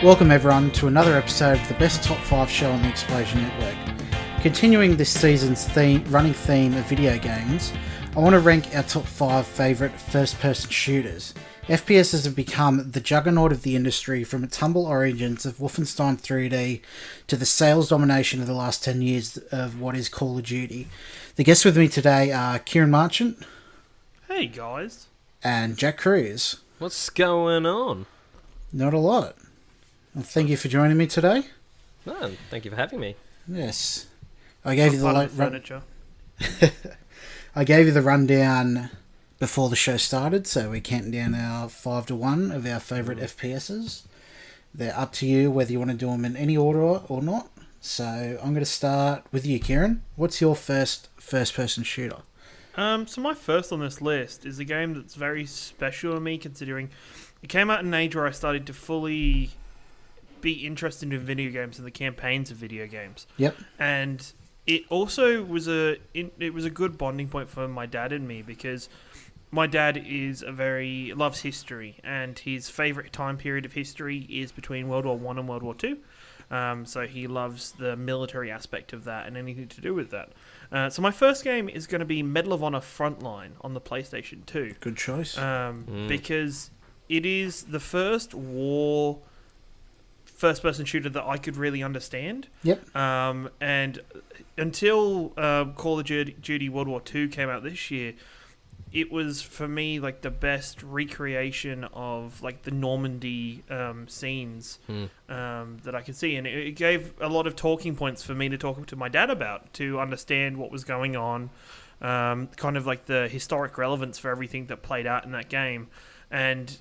Welcome everyone to another episode of the best top 5 show on the Explosion Network. Continuing this season's running theme of video games, I want to rank our top 5 favourite first-person shooters. FPSs have become the juggernaut of the industry from its humble origins of Wolfenstein 3D to the sales domination of the last 10 years of what is Call of Duty. The guests with me today are Kieran Marchant. Hey guys. And Jack Cruz. What's going on? Not a lot. Well, thank you for joining me today. No, thank you for having me. Yes. I gave you the furniture. I gave you the rundown before the show started, so we're counting down our 5 to 1 of our favourite FPSs. They're up to you whether you want to do them in any order or not. So I'm going to start with you, Kieran. What's your first-person shooter? So my first on this list is a game that's very special to me, considering it came out in an age where I started to fully be interested in video games and the campaigns of video games. Yep. And it also was a good bonding point for my dad and me, because my dad loves history, and his favourite time period of history is between World War I and World War II. So he loves the military aspect of that and anything to do with that. So my first game is going to be Medal of Honor Frontline on the PlayStation 2. Good choice. Because it is the first first-person shooter that I could really understand. Yep. And until Call of Duty World War II came out this year, it was, for me, like the best recreation of like the Normandy scenes that I could see. And it gave a lot of talking points for me to talk to my dad about, to understand what was going on, kind of like the historic relevance for everything that played out in that game. And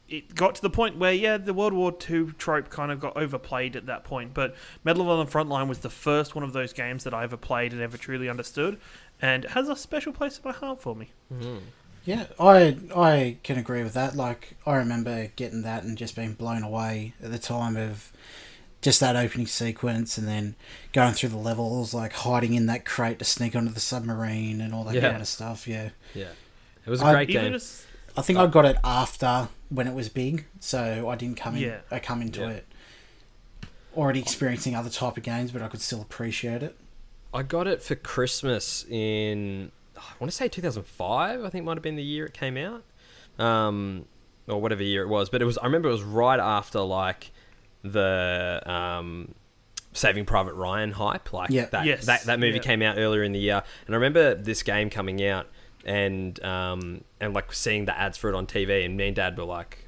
it got to the point where, the World War II trope kind of got overplayed at that point. But Medal of Honor Frontline was the first one of those games that I ever played and ever truly understood, and it has a special place in my heart for me. Mm. Yeah, I can agree with that. Like, I remember getting that and just being blown away at the time of just that opening sequence, and then going through the levels, like hiding in that crate to sneak onto the submarine and all that kind of stuff. Yeah. It was a great game. I think I got it after when it was big, so I didn't come into it already experiencing other type of games, but I could still appreciate it. I got it for Christmas in, I want to say 2005, I think might have been the year it came out. Or whatever year it was. But I remember it was right after like the Saving Private Ryan hype. Like that movie came out earlier in the year. And I remember this game coming out and like seeing the ads for it on TV, and me and Dad were like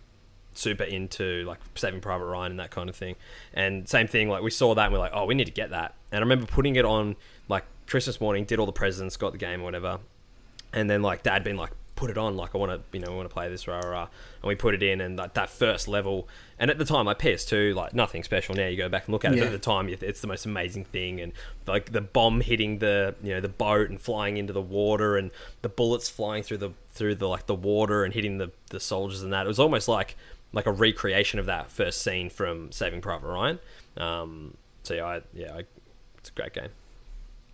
super into like Saving Private Ryan and that kind of thing. And same thing, like we saw that and we're like, oh, we need to get that. And I remember putting it on like Christmas morning, did all the presents, got the game or whatever, and then like Dad been like, put it on, like I want to play this, and we put it in, and like that first level, and at the time like PS2, like nothing special. Now you go back and look at it, but at the time it's the most amazing thing, and like the bomb hitting the the boat and flying into the water, and the bullets flying through the like the water and hitting the soldiers, and that it was almost like a recreation of that first scene from Saving Private Ryan. It's a great game.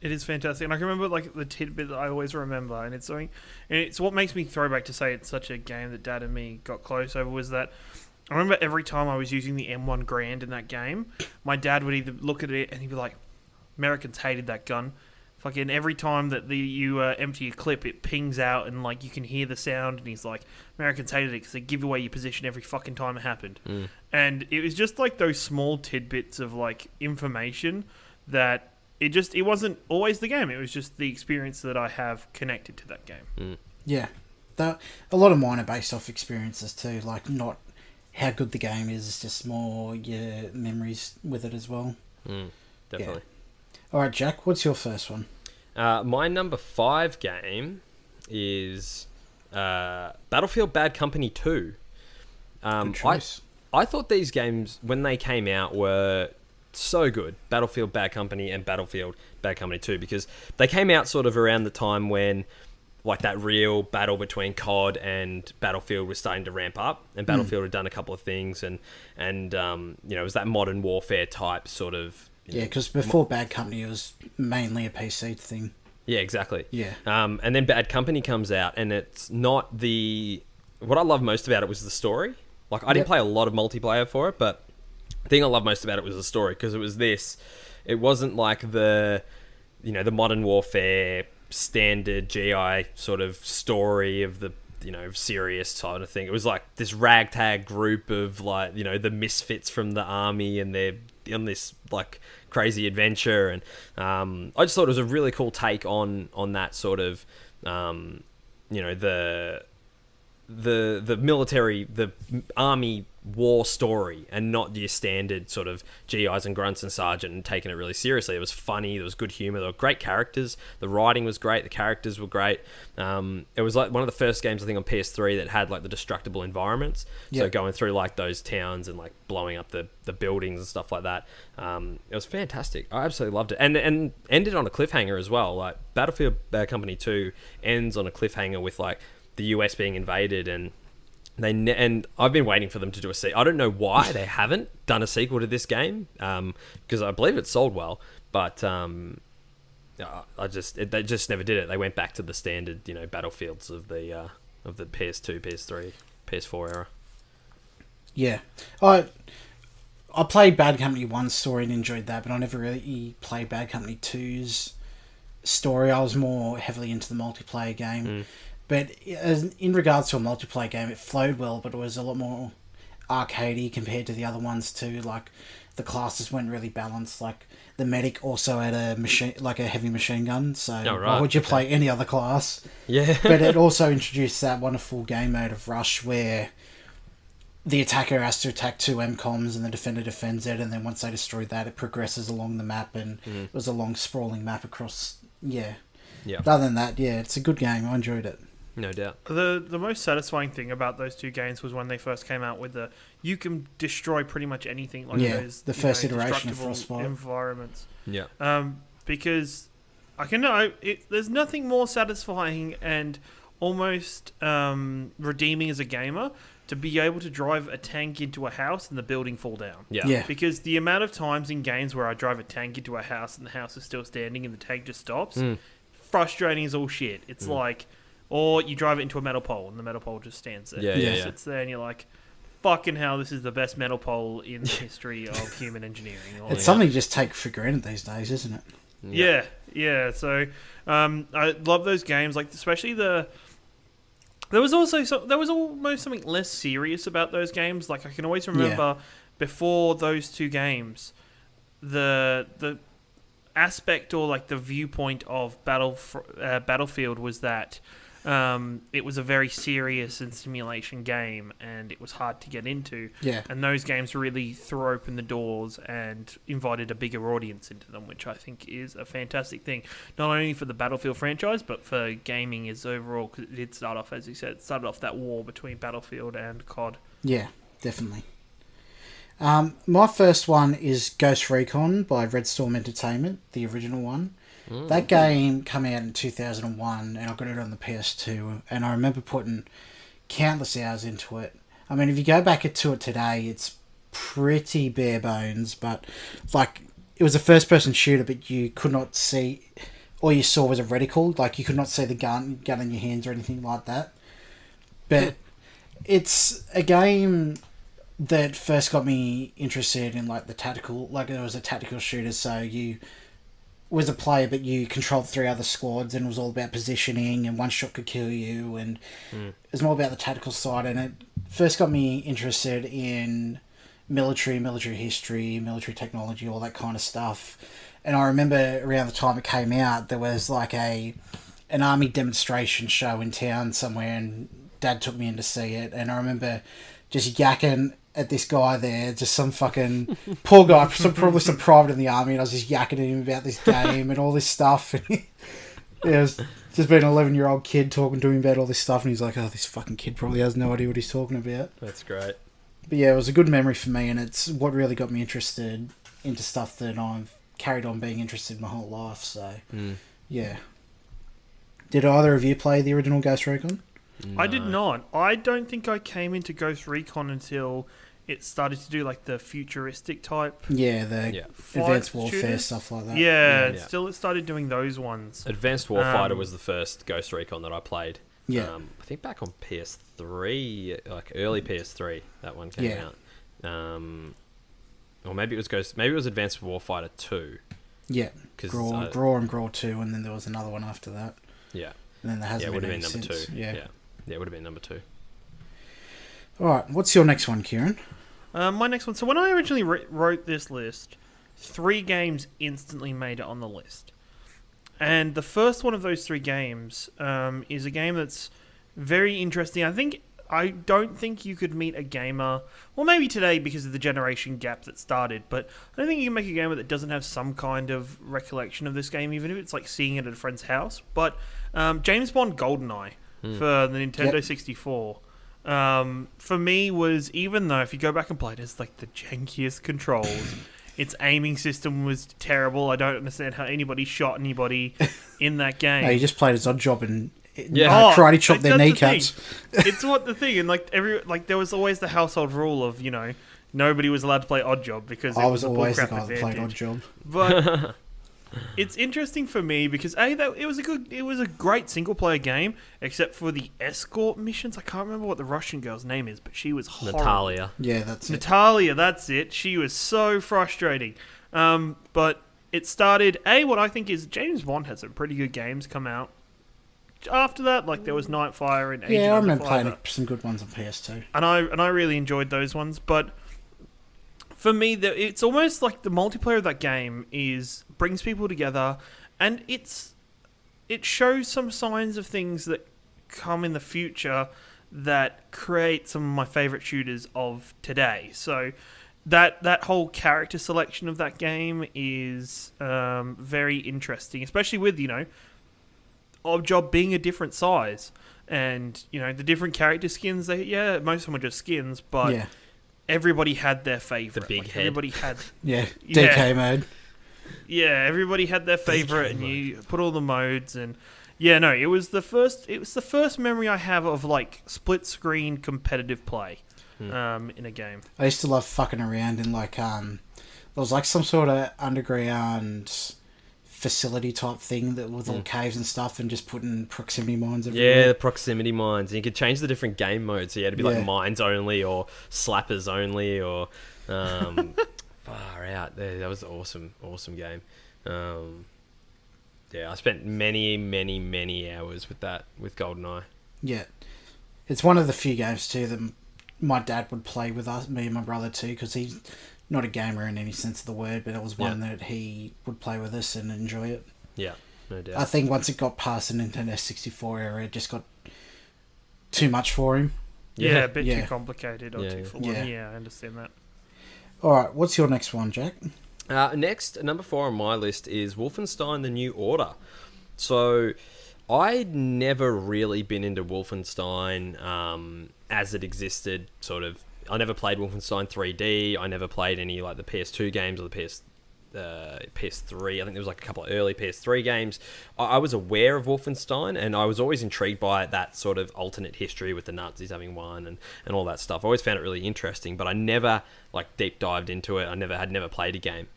It is fantastic, and I can remember like the tidbit that I always remember, and it's what makes me throw back to say it's such a game that Dad and me got close over, was that I remember every time I was using the M1 Garand in that game, my dad would either look at it and he'd be like, Americans hated that gun. Fucking every time that you empty a clip, it pings out and like you can hear the sound, and he's like, Americans hated it because they give away your position every fucking time it happened. And it was just like those small tidbits of like information that it wasn't always the game. It was just the experience that I have connected to that game. Yeah. A lot of mine are based off experiences too, like not how good the game is, it's just more your memories with it as well. Definitely. Yeah. Alright, Jack, what's your first one? My number 5 game is Battlefield Bad Company 2. Good choice. I thought these games, when they came out, were so good. Battlefield Bad Company and Battlefield Bad Company 2, because they came out sort of around the time when like that real battle between COD and Battlefield was starting to ramp up, and Battlefield had done a couple of things, and it was that modern warfare type sort of. Yeah, because before Bad Company it was mainly a PC thing. Yeah, exactly. Yeah. And then Bad Company comes out, and it's not what I love most about it was the story. Like I didn't play a lot of multiplayer for it, but The thing I love most about it was the story, because it wasn't like the modern warfare standard GI sort of story of the, serious kind of thing. It was like this ragtag group of like, the misfits from the army, and they're on this like crazy adventure. And I just thought it was a really cool take on that sort of, the military, the army war story, and not your standard sort of GIs and grunts and sergeant, and taking it really seriously. It was funny, there was good humor, there were great characters, the writing was great, the characters were great. It was like one of the first games, I think, on PS3 that had like the destructible environments. So going through like those towns and like blowing up the buildings and stuff like that. It was fantastic. I absolutely loved it, and ended on a cliffhanger as well. Like Battlefield Company 2 ends on a cliffhanger with like the US being invaded, and and I've been waiting for them to do a sequel. I don't know why they haven't done a sequel to this game, because I believe it sold well, but they just never did it. They went back to the standard, battlefields of the PS2, PS3, PS4 era. Yeah, I played Bad Company 1's story and enjoyed that, but I never really played Bad Company 2's story. I was more heavily into the multiplayer game. But in regards to a multiplayer game, it flowed well, but it was a lot more arcadey compared to the other ones too. Like, the classes weren't really balanced. Like, the medic also had a heavy machine gun, so why would you play any other class? Yeah. But it also introduced that wonderful game mode of Rush, where the attacker has to attack two MCOMs and the defender defends it, and then once they destroy that, it progresses along the map, and it was a long sprawling map across. Yeah. But other than that, it's a good game. I enjoyed it. No doubt. The most satisfying thing about those two games was when they first came out with you can destroy pretty much anything like those. The first iteration of Frostbite environments. Yeah. Because there's nothing more satisfying and almost redeeming as a gamer to be able to drive a tank into a house and the building fall down. Yeah. Because the amount of times in games where I drive a tank into a house and the house is still standing and the tank just stops, frustrating as all shit. It's like. Or you drive it into a metal pole and the metal pole just stands there. Yeah. Sits there and you're like, fucking hell, this is the best metal pole in the history of human engineering. It's something you just take for granted these days, isn't it? Yeah. So I love those games, like especially there was almost something less serious about those games. Like I can always remember before those two games, the aspect or like the viewpoint of Battlefield was that it was a very serious and simulation game, and it was hard to get into. Yeah. And those games really threw open the doors and invited a bigger audience into them, which I think is a fantastic thing, not only for the Battlefield franchise, but for gaming as overall, because it did start off, as you said, it started off that war between Battlefield and COD. Yeah, definitely. My first one is Ghost Recon by Red Storm Entertainment, the original one. That game came out in 2001, and I got it on the PS2, and I remember putting countless hours into it. I mean, if you go back to it today, it's pretty bare bones, but like it was a first-person shooter, but you could not see. All you saw was a reticle, like you could not see the gun in your hands or anything like that. But it's a game that first got me interested in like the tactical, like it was a tactical shooter, so you was a player but you controlled three other squads, and it was all about positioning, and one shot could kill you, and it was more about the tactical side, and it first got me interested in military history, military technology, all that kind of stuff. And I remember around the time it came out, there was like an army demonstration show in town somewhere, and Dad took me in to see it, and I remember just yakking at this guy there, just some fucking poor guy, probably some private in the army, and I was just yakking at him about this game and all this stuff. And it was just being an 11-year-old kid talking to him about all this stuff, and he's like, oh, this fucking kid probably has no idea what he's talking about. That's great. But yeah, it was a good memory for me, and it's what really got me interested into stuff that I've carried on being interested in my whole life, so yeah. Did either of you play the original Ghost Recon? No. I did not. I don't think I came into Ghost Recon until it started to do like the futuristic type. Yeah, Advanced Warfare, shooters. stuff like that. Yeah, still it started doing those ones. Advanced Warfighter was the first Ghost Recon that I played. Yeah. I think back on PS3, like early PS3, that one came out. or maybe it was Advanced Warfighter 2. Yeah, 'Cause, Graw and Graw 2, and then there was another one after that. Yeah. And then there hasn't it would been have been any number since. 2. Yeah. Yeah, it would have been number 2. All right, what's your next one, Kieran? My next one. So when I originally wrote this list, 3 games instantly made it on the list. And the first one of those 3 games is a game that's very interesting. I don't think you could meet a gamer, well, maybe today because of the generation gap that started, but I don't think you can make a gamer that doesn't have some kind of recollection of this game, even if it's like seeing it at a friend's house. But James Bond Goldeneye for the Nintendo 64, for me was, even though if you go back and play it, it's like the jankiest controls. Its aiming system was terrible. I don't understand how anybody shot anybody in that game. No, you just played as Oddjob and karate chop their kneecaps. It's what the thing, and there was always the household rule of nobody was allowed to play Oddjob because I was always the guy that played Oddjob. But it's interesting for me because it was a great single player game except for the escort missions. I can't remember what the Russian girl's name is, but she was horrible. Natalia. Yeah, that's it. Natalia, that's it. She was so frustrating. But it started what I think is James Bond had some pretty good games come out. After that, like there was Nightfire and Agent I remember Underfire, playing some good ones on PS2, and I really enjoyed those ones. But for me, it's almost like the multiplayer of that game brings people together, and it shows some signs of things that come in the future that create some of my favorite shooters of today. So that whole character selection of that game is very interesting, especially with Oddjob being a different size, and the different character skins. Most of them are just skins, but everybody had their favorite. The big head. Everybody had DK mode. Yeah, everybody had their favorite, and you put all the modes, and it was the first memory I have of like split screen competitive play in a game. I used to love fucking around in there was like some sort of underground facility type thing that with all caves and stuff, and just putting proximity mines everywhere. Yeah, the proximity mines. And you could change the different game modes. So you had to be like mines only or slappers only or far out. That was an awesome game. I spent many hours with GoldenEye. Yeah. It's one of the few games too that my dad would play with us, me and my brother too, because he's not a gamer in any sense of the word, but it was one that he would play with us and enjoy it. Yeah, no doubt. I think once it got past the Nintendo 64 era, it just got too much for him. Yeah, a bit too complicated or too full on. Yeah, I understand that. Alright, what's your next one, Jack? Next, number 4 on my list is Wolfenstein the New Order. So, I'd never really been into Wolfenstein as it existed, sort of. I never played Wolfenstein 3D. I never played any like the PS2 games or the PS3. I think there was like a couple of early PS3 games. I was aware of Wolfenstein, and I was always intrigued by that sort of alternate history with the Nazis having won and all that stuff. I always found it really interesting, but I never like deep dived into it. I had never played a game.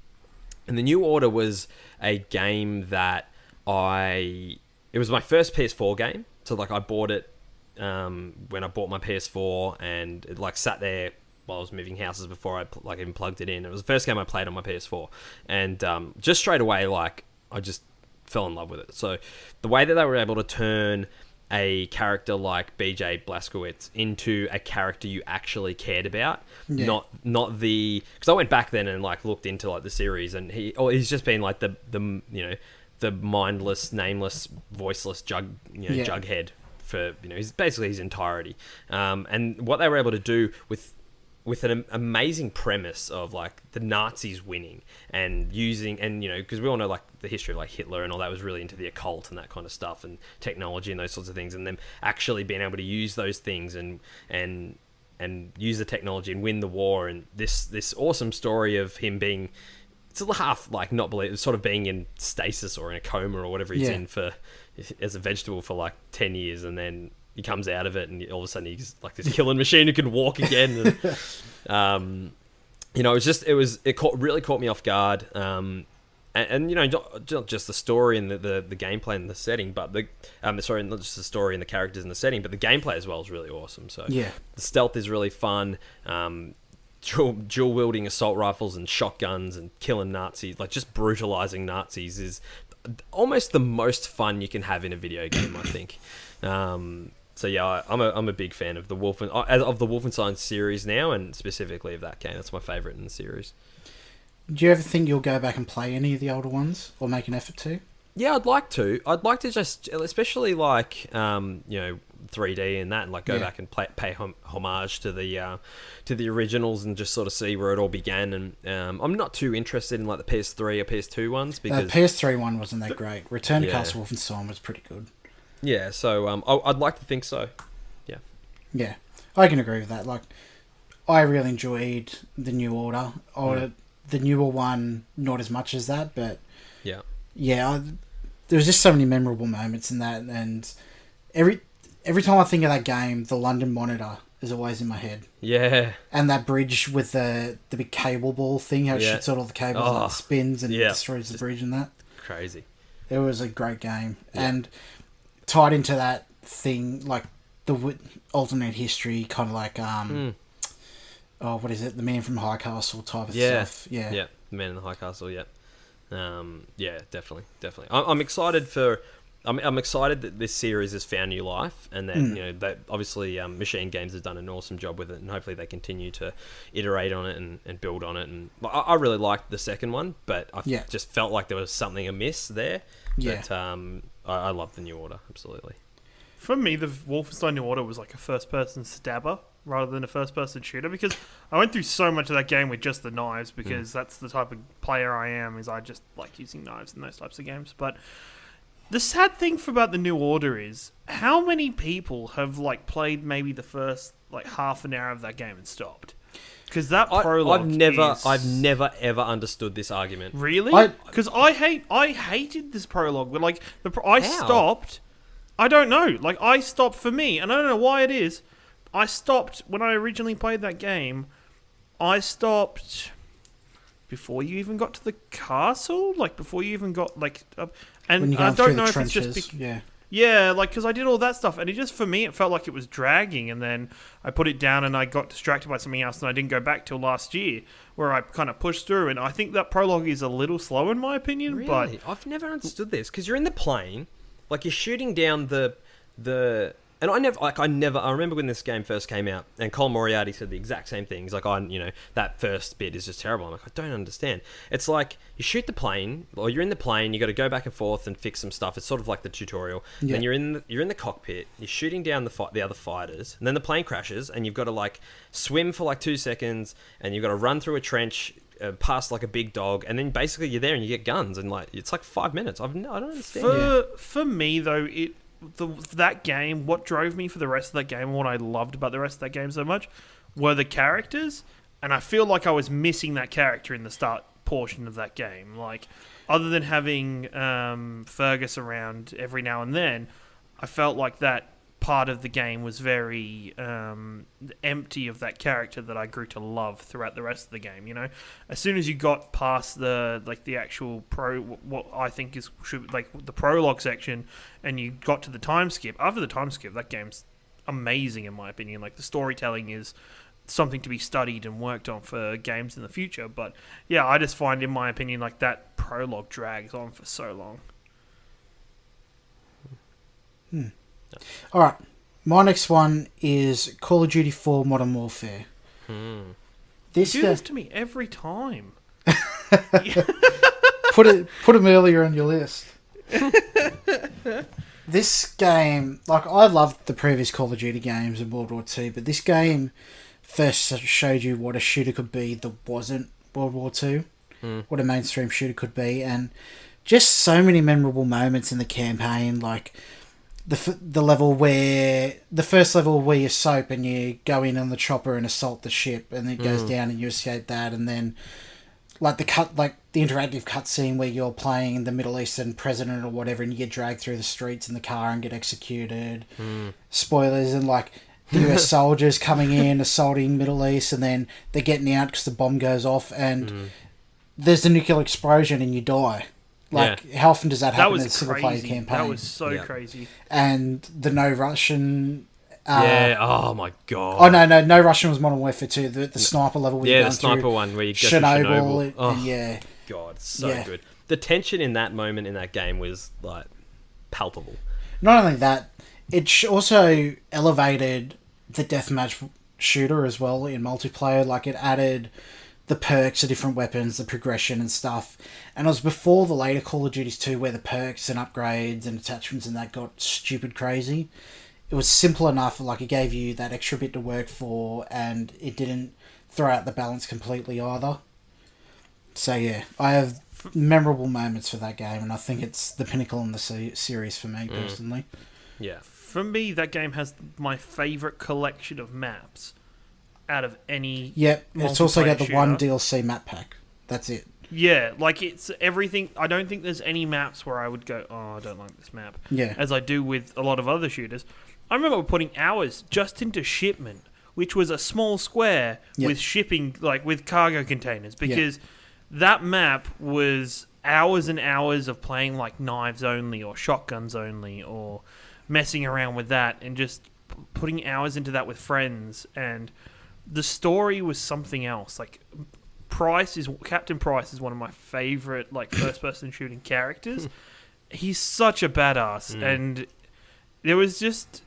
And the New Order was a game that it was my first PS4 game. So like I bought it when I bought my PS4, and it like sat there while I was moving houses before I even plugged it in. It was the first game I played on my PS4, and just straight away, like I just fell in love with it. So the way that they were able to turn a character like BJ Blazkowicz into a character you actually cared about, not because I went back then and like looked into like the series, and he's just been like the mindless, nameless, voiceless Jughead for he's basically his entirety, and what they were able to do with an amazing premise of like the Nazis winning and using, and because we all know like the history of like Hitler and all that was really into the occult and that kind of stuff and technology and those sorts of things, and them actually being able to use those things and use the technology and win the war, and this awesome story of him being, it's half like not believe, sort of being in stasis or in a coma or whatever he's in for as a vegetable for like 10 years, and then he comes out of it, and all of a sudden he's like this killing machine who can walk again. And, it really caught me off guard. And not just the story and the gameplay and the setting, but not just the story and the characters and the setting, but the gameplay as well is really awesome. So the stealth is really fun. dual wielding assault rifles and shotguns and killing Nazis, like just brutalizing Nazis, is almost the most fun you can have in a video game, I think. So yeah, I'm a big fan of the Wolfenstein series now, and specifically of that game. That's my favorite in the series. Do you ever think you'll go back and play any of the older ones, or make an effort to? Yeah, I'd like to. I'd like to just, especially like 3D and that, and like go back and pay homage to the originals and just sort of see where it all began. And I'm not too interested in like the PS3 or PS2 ones because the PS3 one wasn't that great. Return to Castle Wolfenstein was pretty good. Yeah, so I'd like to think so. Yeah. Yeah, I can agree with that. Like, I really enjoyed the New Order. The newer one, not as much as that, but yeah, there was just so many memorable moments in that, and every time I think of that game, the London Monitor is always in my head. Yeah. And that bridge with the big cable ball thing, how it shoots out all the cables and it spins and destroys the bridge and that. Crazy. It was a great game. Yeah. And tied into that thing, like the alternate history, kind of like, what is it? The Man from the High Castle type of stuff. Yeah. Yeah, The Man in the High Castle, yeah. Yeah, definitely. I'm excited for... I'm excited that this series has found new life, and that that obviously Machine Games has done an awesome job with it, and hopefully they continue to iterate on it and build on it. And I really liked the second one, but I just felt like there was something amiss there. Yeah. But I love the New Order, absolutely. For me, the Wolfenstein New Order was like a first-person stabber rather than a first-person shooter, because I went through so much of that game with just the knives, because that's the type of player I am. Is I just like using knives in those types of games, but. The sad thing about the New Order is how many people have like played maybe the first like half an hour of that game and stopped, because that prologue. I've never ever understood this argument. Really? Because I hated this prologue. But like stopped. I don't know. Like I stopped for me, and I don't know why it is. I stopped when I originally played that game. I stopped before you even got to the castle. Like before you even got like. And I don't know if it's just... Yeah, like, because I did all that stuff, and it just, for me, it felt like it was dragging, and then I put it down, and I got distracted by something else, and I didn't go back till last year, where I kind of pushed through, and I think that prologue is a little slow, in my opinion, really? But... I've never understood this, because you're in the plane, like, you're shooting down the... And I remember when this game first came out, and Colin Moriarty said the exact same thing. He's like, that first bit is just terrible. I'm like, I don't understand. It's like, you shoot the plane, or you're in the plane, you got to go back and forth and fix some stuff. It's sort of like the tutorial. Yeah. Then you're in the cockpit, you're shooting down the other fighters, and then the plane crashes, and you've got to, like, swim for, like, 2 seconds, and you've got to run through a trench, past, like, a big dog, and then basically you're there and you get guns, and, like, it's like 5 minutes. I don't understand. For me, though, that game, what drove me for the rest of that game, and what I loved about the rest of that game so much, were the characters, and I feel like I was missing that character in the start portion of that game. Like, other than having Fergus around every now and then, I felt like that part of the game was very empty of that character that I grew to love throughout the rest of the game. You know, as soon as you got past the actual what I think should the prologue section, and you got to the time skip. After the time skip, that game's amazing in my opinion. Like, the storytelling is something to be studied and worked on for games in the future. But yeah, I just find, in my opinion, like, that prologue drags on for so long. Alright, my next one is Call of Duty 4 Modern Warfare. You do this to me every time. Put them earlier on your list. This game, like, I loved the previous Call of Duty games in World War II, but this game first showed you what a shooter could be that wasn't World War II, what a mainstream shooter could be, and just so many memorable moments in the campaign, like the level where the first level where you soap and you go in on the chopper and assault the ship, and then it goes down and you escape that, and then like the interactive cutscene where you're playing the Middle Eastern president or whatever, and you get dragged through the streets in the car and get executed. Spoilers, and like the US soldiers coming in assaulting Middle East, and then they're getting out because the bomb goes off and there's a nuclear explosion and you die. Like, how often does that happen in a single-player campaign? That was so crazy. And the no Russian Yeah. Oh my god. Oh no Russian was Modern Warfare 2. The sniper level. Where the sniper one where you go through Chernobyl. Oh And yeah. God, so good. The tension in that moment in that game was like palpable. Not only that, it also elevated the deathmatch shooter as well in multiplayer. Like, it added the perks of different weapons, the progression and stuff. And it was before the later Call of Duties 2 where the perks and upgrades and attachments and that got stupid crazy. It was simple enough, like, it gave you that extra bit to work for, and it didn't throw out the balance completely either. So yeah, I have memorable moments for that game, and I think it's the pinnacle in the series for me personally. Yeah. For me, that game has my favourite collection of maps out of any. Yep, it's also got the shooter. one DLC map pack. That's it. Yeah, like, it's everything. I don't think there's any maps where I would go, oh, I don't like this map. Yeah. As I do with a lot of other shooters. I remember putting hours just into Shipment, which was a small square with shipping, like, with cargo containers, because that map was hours and hours of playing, like, knives only or shotguns only or messing around with that and just putting hours into that with friends. And the story was something else. Like, Captain Price is one of my favorite, like, first-person shooting characters. He's such a badass, and there was just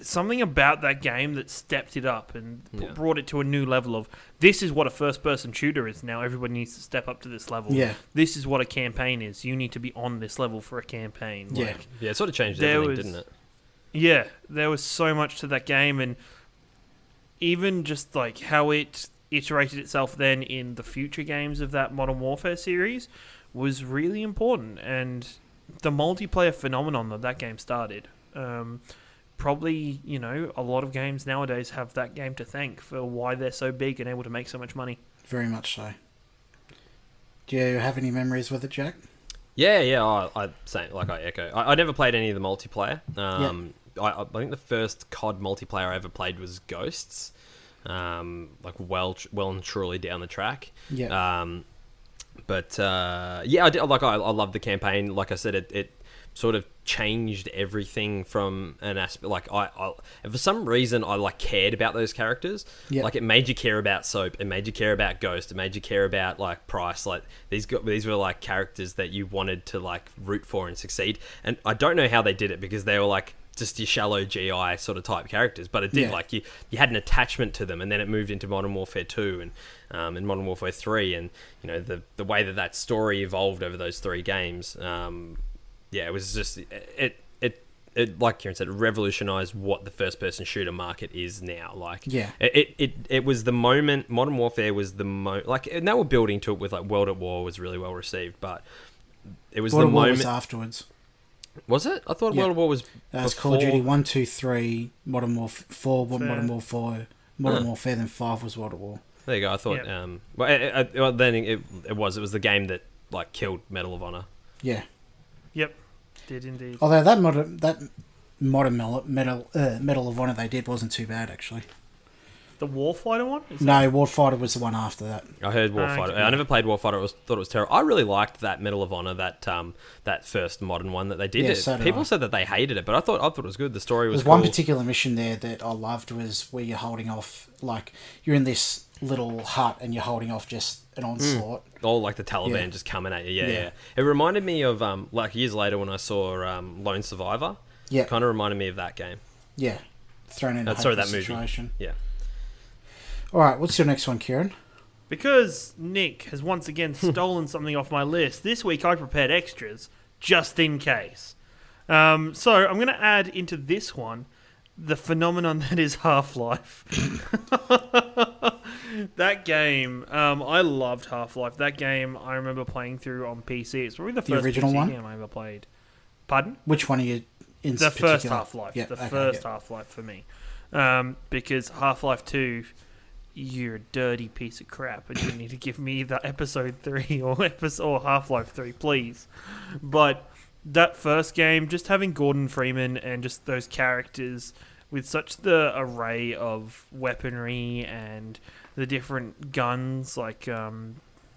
something about that game that stepped it up and brought it to a new level of, this is what a first-person shooter is now. Everybody needs to step up to this level. Yeah. This is what a campaign is. You need to be on this level for a campaign. Yeah. Like, Yeah, it sort of changed everything, didn't it? Yeah, there was so much to that game, and even just like how it iterated itself then in the future games of that Modern Warfare series was really important. And the multiplayer phenomenon that game started, probably, you know, a lot of games nowadays have that game to thank for why they're so big and able to make so much money. Very much so. Do you have any memories with it, Jack? Yeah. I echo. I never played any of the multiplayer. I think the first COD multiplayer I ever played was Ghosts. Like well and truly down the track. Yeah. I did, I loved the campaign. Like I said, it sort of changed everything from an aspect. Like I for some reason I like cared about those characters. Yeah. Like, it made you care about Soap, it made you care about Ghost, it made you care about like Price. Like, these were like characters that you wanted to like root for and succeed. And I don't know how they did it, because they were like just your shallow GI sort of type characters, but it did, like, you had an attachment to them. And then it moved into Modern Warfare 2 and in Modern Warfare 3, and you know the way that story evolved over those 3 games. It was just it like Kieran said, it revolutionized what the first person shooter market is now. Like, it was the moment. Modern Warfare was the like, and they were building to it with like World at War was really well received, but it was World the at War moment was afterwards. Was it? I thought World at War was was Call of Duty 1, 2, 3, Modern Warfare 4, Modern Warfare 4, Modern Warfare, then 5 was World at War. There you go. I thought. Then it was the game that like killed Medal of Honor. Yeah. Yep. Did indeed. Although that modern Medal of Honor they did wasn't too bad, actually. The Warfighter one? No, Warfighter was the one after that. I heard Warfighter. I never played Warfighter. Thought it was terrible. I really liked that Medal of Honor, that first modern one that they did. Yeah, so did People I. said that they hated it, but I thought it was good. The story was There's cool. one particular mission there that I loved, was where you're holding off, like, you're in this little hut and you're holding off just an onslaught. Oh, like the Taliban just coming at you. Yeah. It reminded me of like years later when I saw Lone Survivor. Yeah. Kind of reminded me of that game. Yeah. Thrown in a that movie. situation. Yeah. All right, what's your next one, Kieran? Because Nick has once again stolen something off my list, this week I prepared extras, just in case. So I'm going to add into this one the phenomenon that is Half-Life. That game, I loved Half-Life. That game I remember playing through on PC. It's probably the first original PC one? game I ever played. Pardon? Which one are you in The particular? first Half-Life. Yeah, the okay, first yeah. Half-Life for me. Because Half-Life 2... You're a dirty piece of crap, and you need to give me the episode 3 or Half-Life 3, please. But that first game, just having Gordon Freeman and just those characters with such the array of weaponry and the different guns, like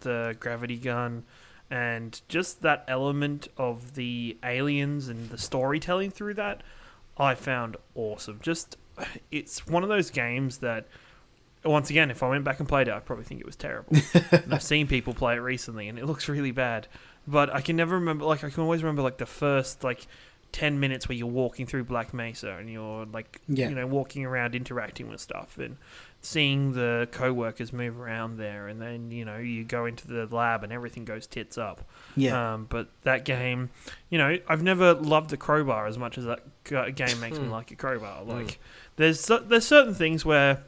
the gravity gun, and just that element of the aliens and the storytelling through that, I found awesome. Just, it's one of those games that, once again, if I went back and played it, I'd probably think it was terrible. And I've seen people play it recently, and it looks really bad. But I can never remember, like, I can always remember, like, the first, like, 10 minutes where you're walking through Black Mesa, and you're, like, you know, walking around, interacting with stuff, and seeing the co-workers move around there, and then, you know, you go into the lab, and everything goes tits up. Yeah. But that game, you know, I've never loved the crowbar as much as that game makes me like a crowbar. Like, there's certain things where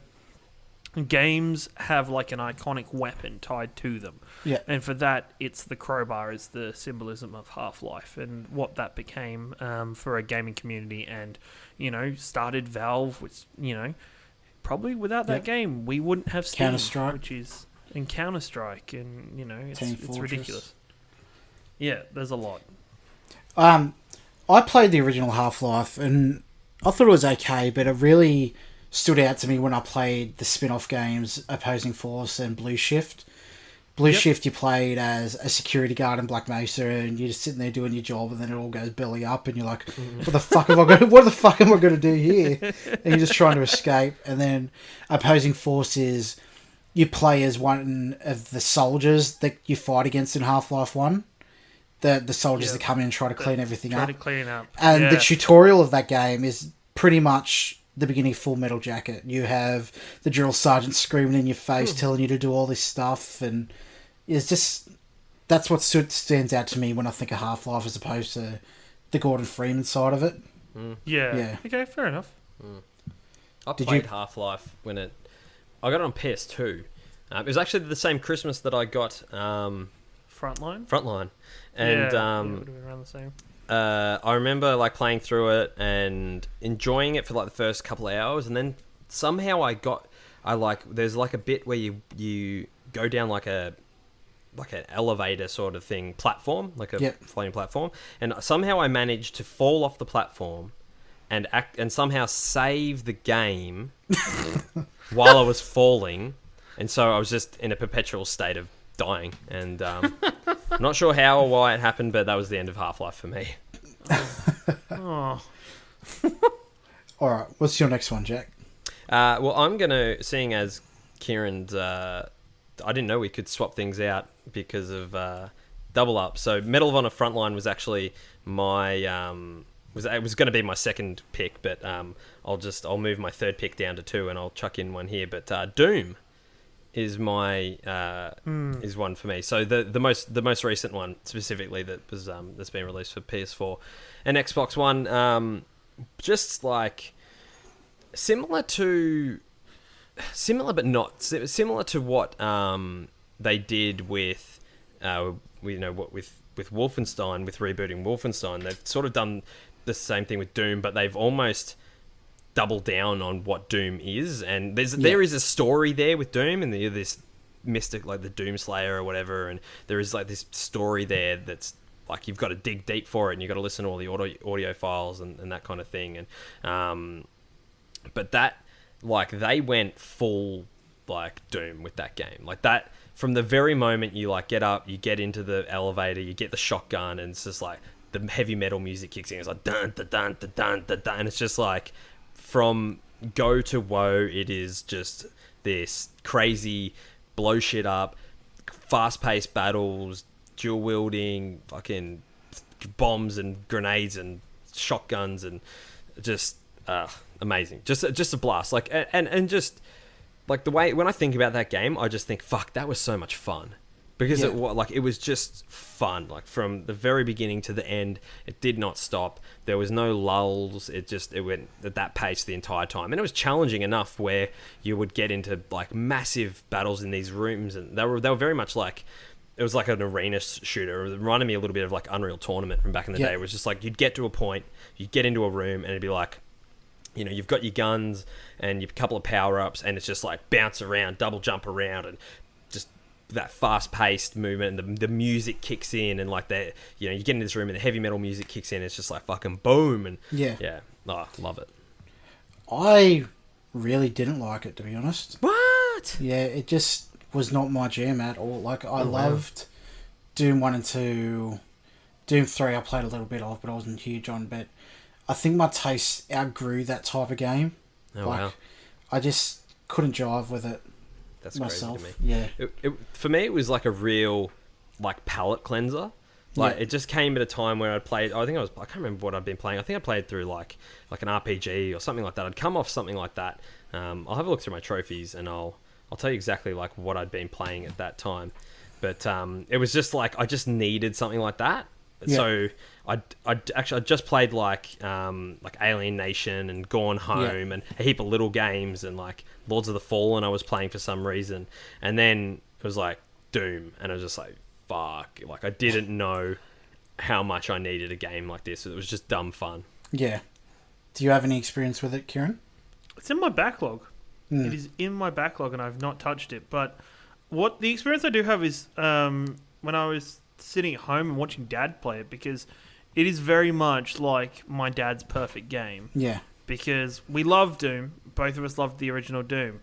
games have like an iconic weapon tied to them. Yeah. And for that, it's the crowbar is the symbolism of Half-Life and what that became for a gaming community, and, you know, started Valve, which, you know, probably without that game, we wouldn't have Steam, Counter-Strike. which is in Counter-Strike, and, you know, it's Fortress. ridiculous. Yeah, there's a lot. I played the original Half-Life, and I thought it was okay, but it really stood out to me when I played the spin-off games Opposing Force and Blue Shift. Blue Shift, you played as a security guard in Black Mesa, and you're just sitting there doing your job, and then it all goes belly up, and you're like, what the fuck am I going to do here? And you're just trying to escape. And then Opposing Force is you play as one of the soldiers that you fight against in Half-Life 1. The soldiers that come in and try to clean everything up. Try to clean up. And the tutorial of that game is pretty much the beginning of Full Metal Jacket. You have the drill sergeant screaming in your face, telling you to do all this stuff, and it's just, that's what stands out to me when I think of Half-Life as opposed to the Gordon Freeman side of it. Yeah. Okay, fair enough. I played Half-Life when I got it on PS2. It was actually the same Christmas that I got Frontline. And it would have been around the same. I remember like playing through it and enjoying it for like the first couple of hours, and then somehow there's like a bit where you go down like an elevator sort of thing, platform, like a floating platform, and somehow I managed to fall off the platform and somehow save the game while I was falling, and so I was just in a perpetual state of dying, and I'm not sure how or why it happened, but that was the end of Half-Life for me. Oh. Alright, what's your next one, Jack? Well, I'm going to, seeing as Kieran's, I didn't know we could swap things out because of Double Up. So Medal of Honor Frontline was actually my, it was going to be my second pick, but I'll move my third pick down to 2 and I'll chuck in one here. But Doom is my is one for me. So the most recent one specifically that was that's been released for PS4 and Xbox One, just like similar but not similar to what they did with with Wolfenstein, with rebooting Wolfenstein. They've sort of done the same thing with Doom, but they've almost double down on what Doom is, and there is a story there with Doom, and this mystic, like the Doomslayer or whatever, and there is like this story there that's like you've got to dig deep for it, and you've got to listen to all the audio files and that kind of thing, and but that, like, they went full like Doom with that game, like that from the very moment you like get up, you get into the elevator, you get the shotgun, and it's just like the heavy metal music kicks in, it's like dun dun dun dun dun dun, dun, and it's just like from go to woe, it is just this crazy blow shit up, fast-paced battles, dual wielding, fucking bombs and grenades and shotguns, and just amazing, just a blast. Like and just like the way when I think about that game, I just think, fuck, that was so much fun. Because it was just fun, like from the very beginning to the end. It did not stop. There was no lulls. It went at that pace the entire time, and it was challenging enough where you would get into like massive battles in these rooms, and they were very much like, it was like an arena shooter. It reminded me a little bit of like Unreal Tournament from back in the day. It was just like you'd get to a point, you'd get into a room, and it'd be like, you know, you've got your guns and your couple of power ups, and it's just like bounce around, double jump around, and just that fast-paced movement, and the music kicks in, and like that, you know, you get into this room and the heavy metal music kicks in, and it's just like fucking boom, and love it. I really didn't like it, to be honest. What? Yeah, it just was not my jam at all. Like, I loved Doom 1 and 2. Doom 3 I played a little bit of, but I wasn't huge on. But I think my taste outgrew that type of game. Oh, wow. I just couldn't jive with it. That's myself. crazy to me. Yeah. For me, it was like a real like palate cleanser. Like it just came at a time where I'd played. I can't remember what I'd been playing. I think I played through like an RPG or something like that. I'd come off something like that. I'll have a look through my trophies and I'll tell you exactly like what I'd been playing at that time. But it was just like I just needed something like that. Yeah. So I just played like Alien Nation and Gone Home and a heap of little games and like Lords of the Fallen I was playing for some reason, and then it was like Doom, and I was just like, fuck, like I didn't know how much I needed a game like this. It was just dumb fun. Yeah. Do you have any experience with it, Kieran? It's in my backlog. It is in my backlog and I've not touched it. But what the experience I do have is when I was sitting at home and watching Dad play it, because it is very much like my dad's perfect game. Yeah. Because we love Doom. Both of us loved the original Doom.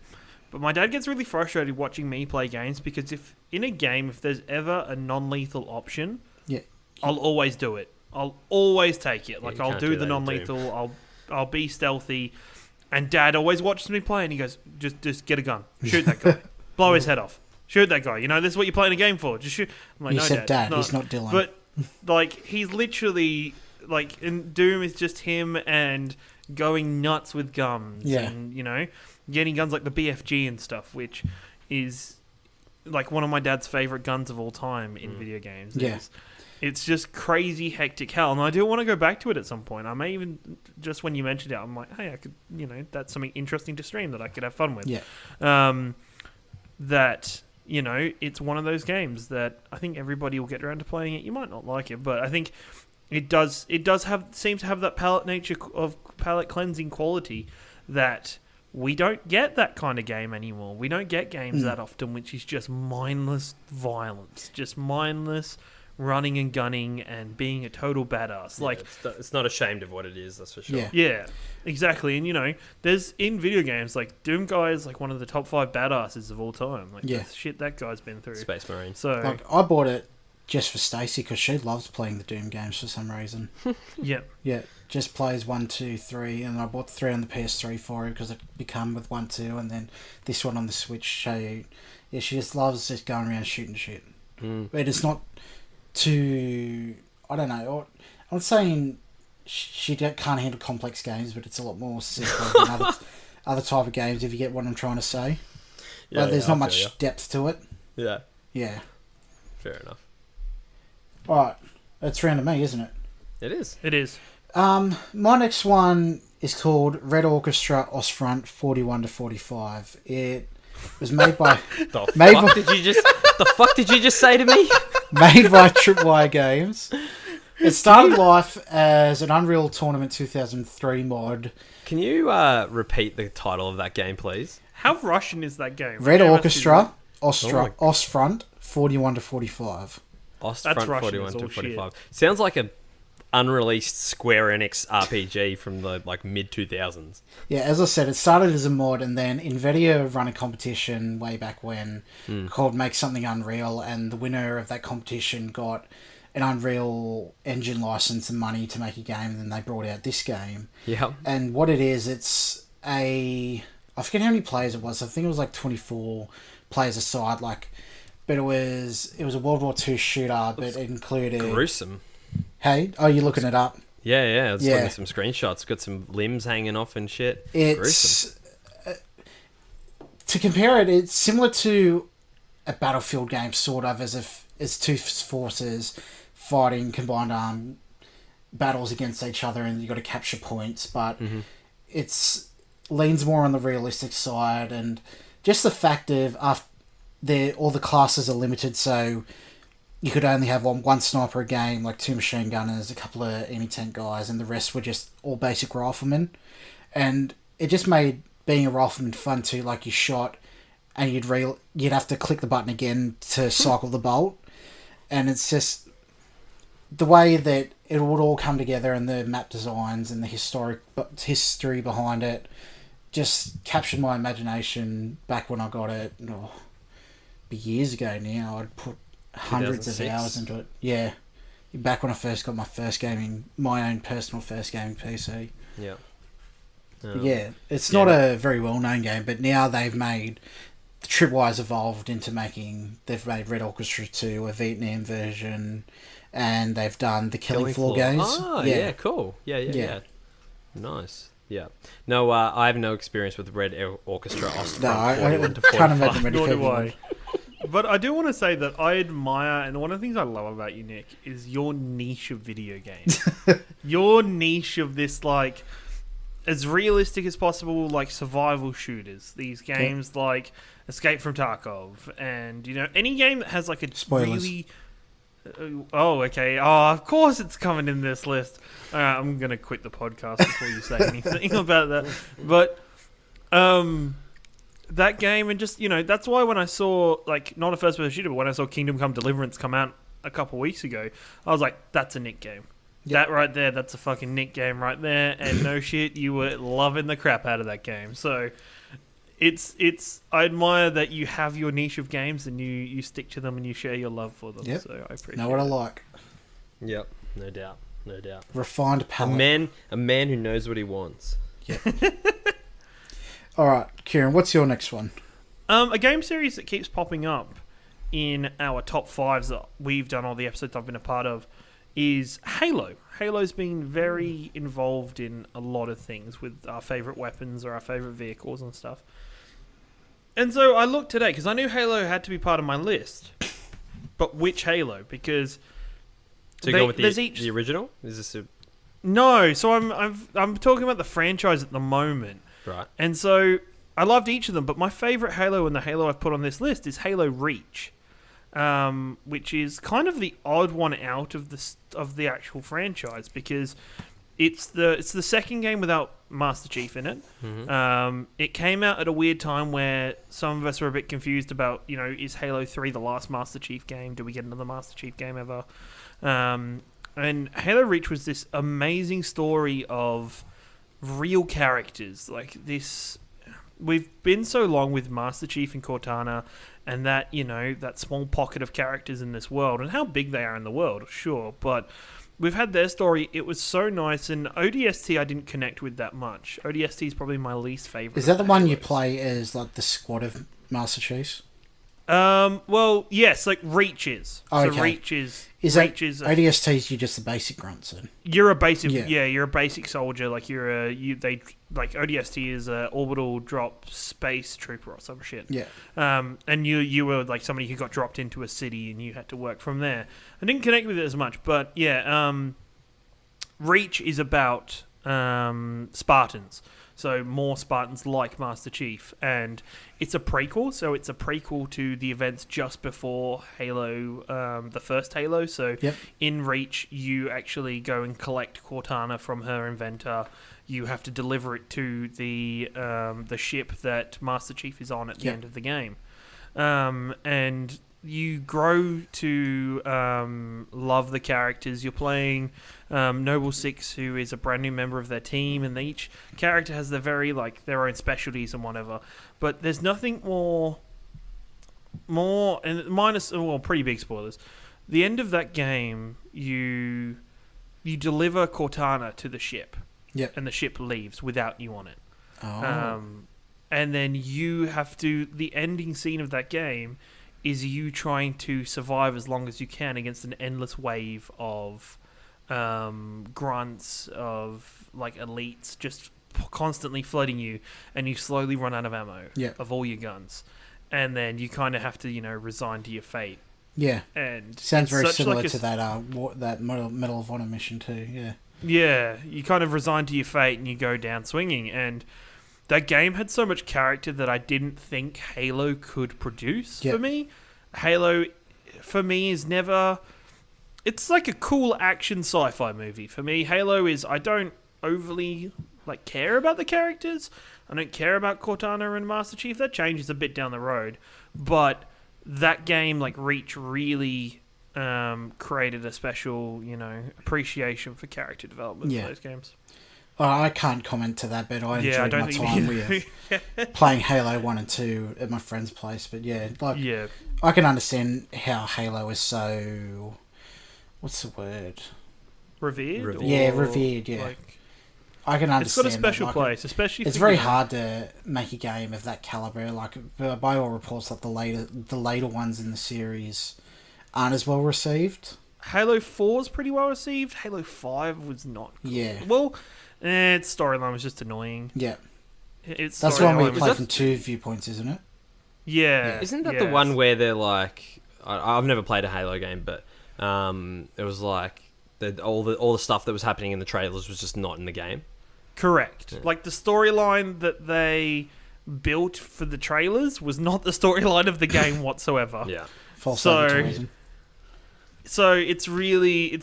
But my dad gets really frustrated watching me play games because if there's ever a non-lethal option, I'll always do it. I'll always take it. Like I'll do the non-lethal. I'll be stealthy. And Dad always watches me play and he goes, just get a gun. Shoot that guy. Blow his head off. Shoot that guy. You know, this is what you're playing a game for. Just shoot. I'm like, you no, said Dad. He's not Dylan. But like he's literally like in Doom is just him and going nuts with guns. Yeah. And, you know, getting guns like the BFG and stuff, which is like one of my dad's favorite guns of all time in video games. Yeah. It's just crazy hectic hell, and I do want to go back to it at some point. I may even, just when you mentioned it, I'm like, hey, I could, you know, that's something interesting to stream that I could have fun with. Yeah. That, you know, it's one of those games that I think everybody will get around to playing it. You might not like it, but I think it seems to have that palate cleansing quality that we don't get that kind of game anymore. We don't get games that often, which is just mindless violence, just mindless running and gunning and being a total badass. Yeah, like it's not ashamed of what it is, that's for sure. Yeah, exactly. And you know, there's in video games like Doom guy is like one of the top 5 badasses of all time. Like the shit that guy's been through. Space Marine. So like, I bought it just for Stacey because she loves playing the Doom games for some reason. Yeah. Just plays 1, 2, 3, and I bought 3 on the PS3 for her because it become with 1, 2, and then this one on the Switch. She just loves just going around shooting shit. But it's not too, I don't know, I'm saying she can't handle complex games, but it's a lot more simple than other type of games, if you get what I'm trying to say. Like, there's not much depth to it. Yeah. Fair enough. Alright, it's round to me, isn't it? It is. My next one is called Red Orchestra Ostfront 41 to 45. It was made by... The fuck did you just say to me? Made by Tripwire Games. It started life as an Unreal Tournament 2003 mod. Can you repeat the title of that game, please? how Russian is that game? Red Orchestra Ostfront 41 to 45. Ostfront Russian, 41 to all 45. Sounds like a unreleased Square Enix RPG from the mid 2000s. Yeah, as I said, it started as a mod, and then Nvidia ran a competition way back when called Make Something Unreal, and the winner of that competition got an Unreal Engine license and money to make a game, and then they brought out this game. Yeah. And what it is, it's I forget how many players it was. I think it was 24 players aside, but it was a World War II shooter, but it included gruesome. Hey, oh, you're looking it up? Yeah. I was looking at some screenshots. Got some limbs hanging off and shit. It's to compare it, it's similar to a Battlefield game, sort of, as if it's two forces fighting combined arm battles against each other, and you got to capture points. But it's leans more on the realistic side, and just the fact of all the classes are limited, so you could only have one sniper a game, 2 machine gunners, a couple of enemy tank guys, and the rest were just all basic riflemen. And it just made being a rifleman fun too. You shot, and you'd have to click the button again to cycle the bolt. And it's just the way that it would all come together, and the map designs and the history behind it just captured my imagination back when I got it. Be years ago now. I'd put hundreds of hours into it. Yeah. back when I first got my own personal first gaming PC. Yeah. Yeah, it's not a very well-known game, but now they've made... The Tripwire's evolved into they've made Red Orchestra 2, a Vietnam version, and they've done the Killing Floor games. Oh, yeah, cool. Yeah. Nice. Yeah. No, I have no experience with Red Orchestra. No, I can't imagine many Nor do people I. would. But I do want to say that I admire, and one of the things I love about you, Nick, is your niche of video games. Your niche of this, like, as realistic as possible, like, survival shooters. These games like Escape from Tarkov, and, you know, any game that has, like, a really... Oh, okay. Oh, of course it's coming in this list. I'm going to quit the podcast before you say anything about that. But, that game, and just, you know, that's why when I saw, like, not a first-person shooter, but when I saw Kingdom Come Deliverance come out a couple weeks ago, I was like, that's a Nick game. Yep. That right there, that's a fucking Nick game right there, and no shit, you were loving the crap out of that game. So, I admire that you have your niche of games, and you stick to them, and you share your love for them. Yep. So, I appreciate Know what I like. Yep, no doubt. Refined palate. A man who knows what he wants. Yeah. All right, Kieran, what's your next one? A game series that keeps popping up in our top fives that we've done, all the episodes I've been a part of, is Halo. Halo's been very involved in a lot of things with our favourite weapons or our favourite vehicles and stuff. And so I looked today, because I knew Halo had to be part of my list. But which Halo? Because... So you go with the original? Is this a... No, so I'm talking about the franchise at the moment. Right. And so I loved each of them, but my favourite Halo and the Halo I've put on this list is Halo Reach, which is kind of the odd one out of the actual franchise, because it's the second game without Master Chief in it. Mm-hmm. It came out at a weird time where some of us were a bit confused about, you know, is Halo 3 the last Master Chief game? Do we get another Master Chief game ever? And Halo Reach was this amazing story of real characters. Like this, we've been so long with Master Chief and Cortana, and that, you know, that small pocket of characters in this world, and how big they are in the world, sure, but we've had their story. It was so nice, and ODST I didn't connect with that much. ODST is probably my least favorite. Is that the one you play as like the squad of Master Chiefs? Well, yes, like Reach is. Oh, so okay. Reach is ODSTs? You just the basic grunts then? You're a basic, you're a basic soldier. Like ODST is a orbital drop space trooper or some shit. Yeah. And you were like somebody who got dropped into a city and you had to work from there. I didn't connect with it as much, but yeah, Reach is about Spartans. So more Spartans like Master Chief, and it's a prequel. So it's a prequel to the events just before Halo, the first Halo. So in Reach, you actually go and collect Cortana from her inventor. You have to deliver it to the ship that Master Chief is on at the end of the game, and you grow to love the characters. You're playing Noble Six, who is a brand new member of their team, and each character has their own specialties and whatever. But there's nothing more, and minus, well, pretty big spoilers. The end of that game, you deliver Cortana to the ship, and the ship leaves without you on it. Oh. And then you have to. The ending scene of that game is you trying to survive as long as you can against an endless wave of grunts, of like elites just constantly flooding you, and you slowly run out of ammo of all your guns, and then you kind of have to, you know, resign to your fate. Yeah, and sounds very similar to that Medal of Honor mission too. Yeah, you kind of resign to your fate and you go down swinging, and that game had so much character that I didn't think Halo could produce for me. Halo, for me, is never... It's like a cool action sci-fi movie. For me, Halo is... I don't overly care about the characters. I don't care about Cortana and Master Chief. That changes a bit down the road. But that game, like Reach, really created a special, you know, appreciation for character development for those games. I can't comment to that, but I enjoyed my time with playing Halo 1 and 2 at my friend's place. But I can understand how Halo is so what's the word? Revered? Yeah, or, revered. Yeah, like, I can understand. it's got a special that. place, especially. It's very hard to make a game of that caliber. Like by all reports, like the later ones in the series aren't as well received. Halo 4 is pretty well received. Halo 5 was not. Cool. Yeah. Well, its storyline was just annoying. Yeah. That's the one where you play from two viewpoints, isn't it? Yeah. Isn't that the one where they're like... I've never played a Halo game, but it was like all the stuff that was happening in the trailers was just not in the game. Correct. Yeah. Like the storyline that they built for the trailers was not the storyline of the game whatsoever. Yeah. False advertising. So it's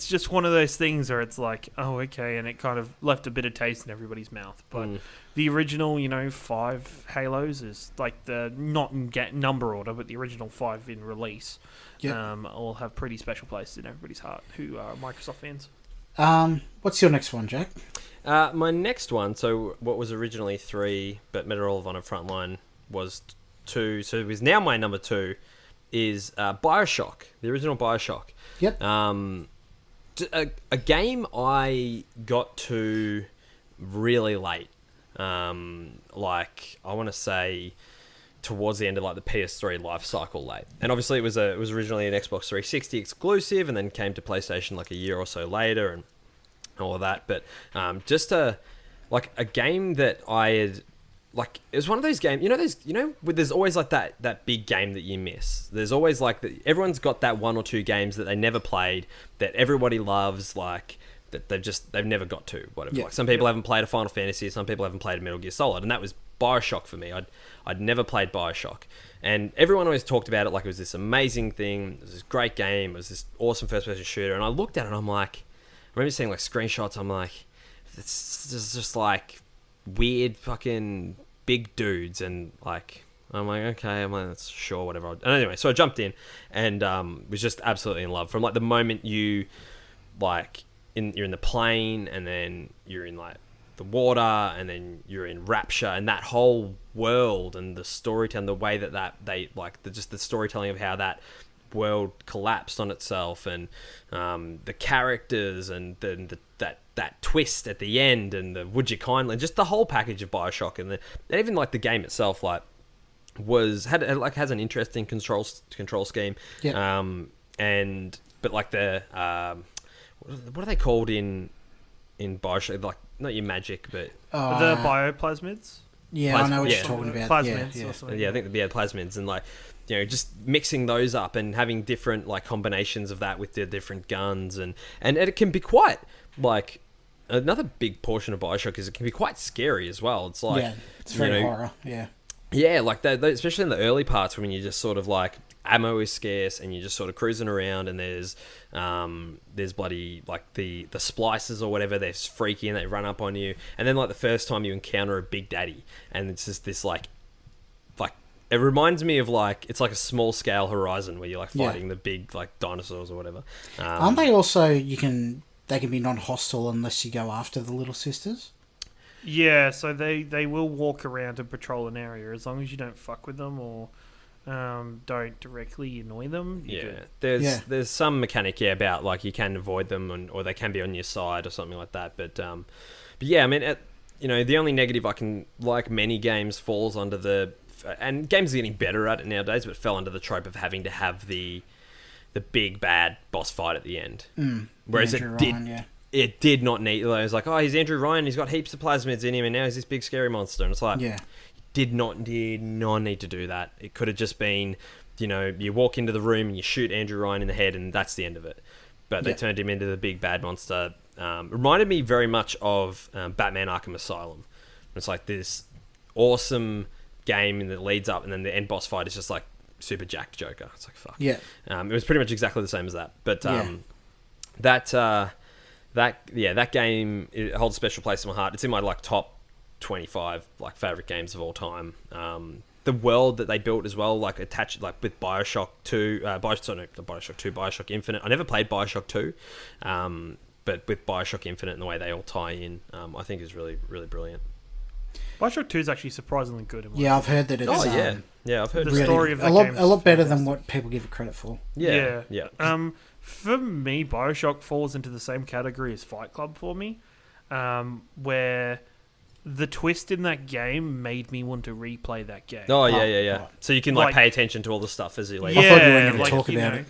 just one of those things where it's like, oh, okay, and it kind of left a bitter taste in everybody's mouth. But the original, 5 Halos is like the not in number order, but the original 5 in release. Yep. All have pretty special places in everybody's heart who are Microsoft fans. What's your next one, Jack? My next one, so what was originally 3, but Medal of Honor Frontline was 2, so it was now my number 2, is Bioshock, the original Bioshock. Yep. A game I got to really late. Like, I want to say towards the end of like the PS3 life cycle late. And obviously it was originally an Xbox 360 exclusive and then came to PlayStation like a year or so later and all of that. But just a game that I had... Like, it was one of those games, there's always like that big game that you miss. There's always like, everyone's got that 1 or 2 games that they never played, that everybody loves, like, that they've never got to, whatever. Yeah. Like, some people haven't played a Final Fantasy, some people haven't played a Metal Gear Solid, and that was Bioshock for me. I'd never played Bioshock. And everyone always talked about it like it was this amazing thing, it was this great game, it was this awesome first-person shooter, and I looked at it and I'm like, I remember seeing like screenshots, I'm like, it's just like... weird fucking big dudes and like I'm like okay that's sure whatever and anyway so I jumped in and was just absolutely in love from like the moment you like you're in the plane and then you're in like the water and then you're in Rapture and that whole world and the storytelling, the way that they like just the storytelling of how that world collapsed on itself and the characters and that twist at the end and the would you kindly, just the whole package of Bioshock and even like the game itself like has an interesting control scheme. Yeah. But like the what are they called in Bioshock, like not your magic but the bioplasmids. I know what you're talking about. Plasmids or something. Yeah, I think the plasmids and like just mixing those up and having different like combinations of that with the different guns and it can be quite like another big portion of Bioshock is it can be quite scary as well. It's like it's very horror. Like that, especially in the early parts when you just sort of like ammo is scarce and you're just sort of cruising around and there's bloody like the splicers or whatever, they're freaky and they run up on you and then like the first time you encounter a big daddy and it's just this like it reminds me of like it's like a small scale Horizon where you're like fighting the big like dinosaurs or whatever. Aren't they also they can be non-hostile unless you go after the little sisters? Yeah, so they will walk around and patrol an area as long as you don't fuck with them or don't directly annoy them. There's some mechanic about like you can avoid them or they can be on your side or something like that. But yeah, I mean, the only negative I can like many games falls under the and games are getting better at it nowadays, but fell under the trope of having to have the big bad boss fight at the end. Whereas it did not need. It was like, oh, he's Andrew Ryan, he's got heaps of plasmids in him, and now he's this big scary monster. And it's like, did not need to do that. It could have just been, you walk into the room and you shoot Andrew Ryan in the head, and that's the end of it. But they turned him into the big bad monster. Reminded me very much of Batman Arkham Asylum. It's like this awesome game that leads up, and then the end boss fight is just like super jacked Joker. It's like fuck. Yeah. It was pretty much exactly the same as that. But that game, it holds a special place in my heart. It's in my like top 25 like favorite games of all time. The world that they built as well, like attached like with Bioshock 2, Bioshock Infinite. I never played Bioshock 2, but with Bioshock Infinite and the way they all tie in, I think is really, really brilliant. Bioshock 2 is actually surprisingly good. I've heard that it's... I've heard the story of that game is a lot better than what people give it credit for. Yeah. For me, Bioshock falls into the same category as Fight Club for me, where the twist in that game made me want to replay that game. Oh, yeah. Right. So you can like pay attention to all the stuff as you like. I thought you were going to talk about it.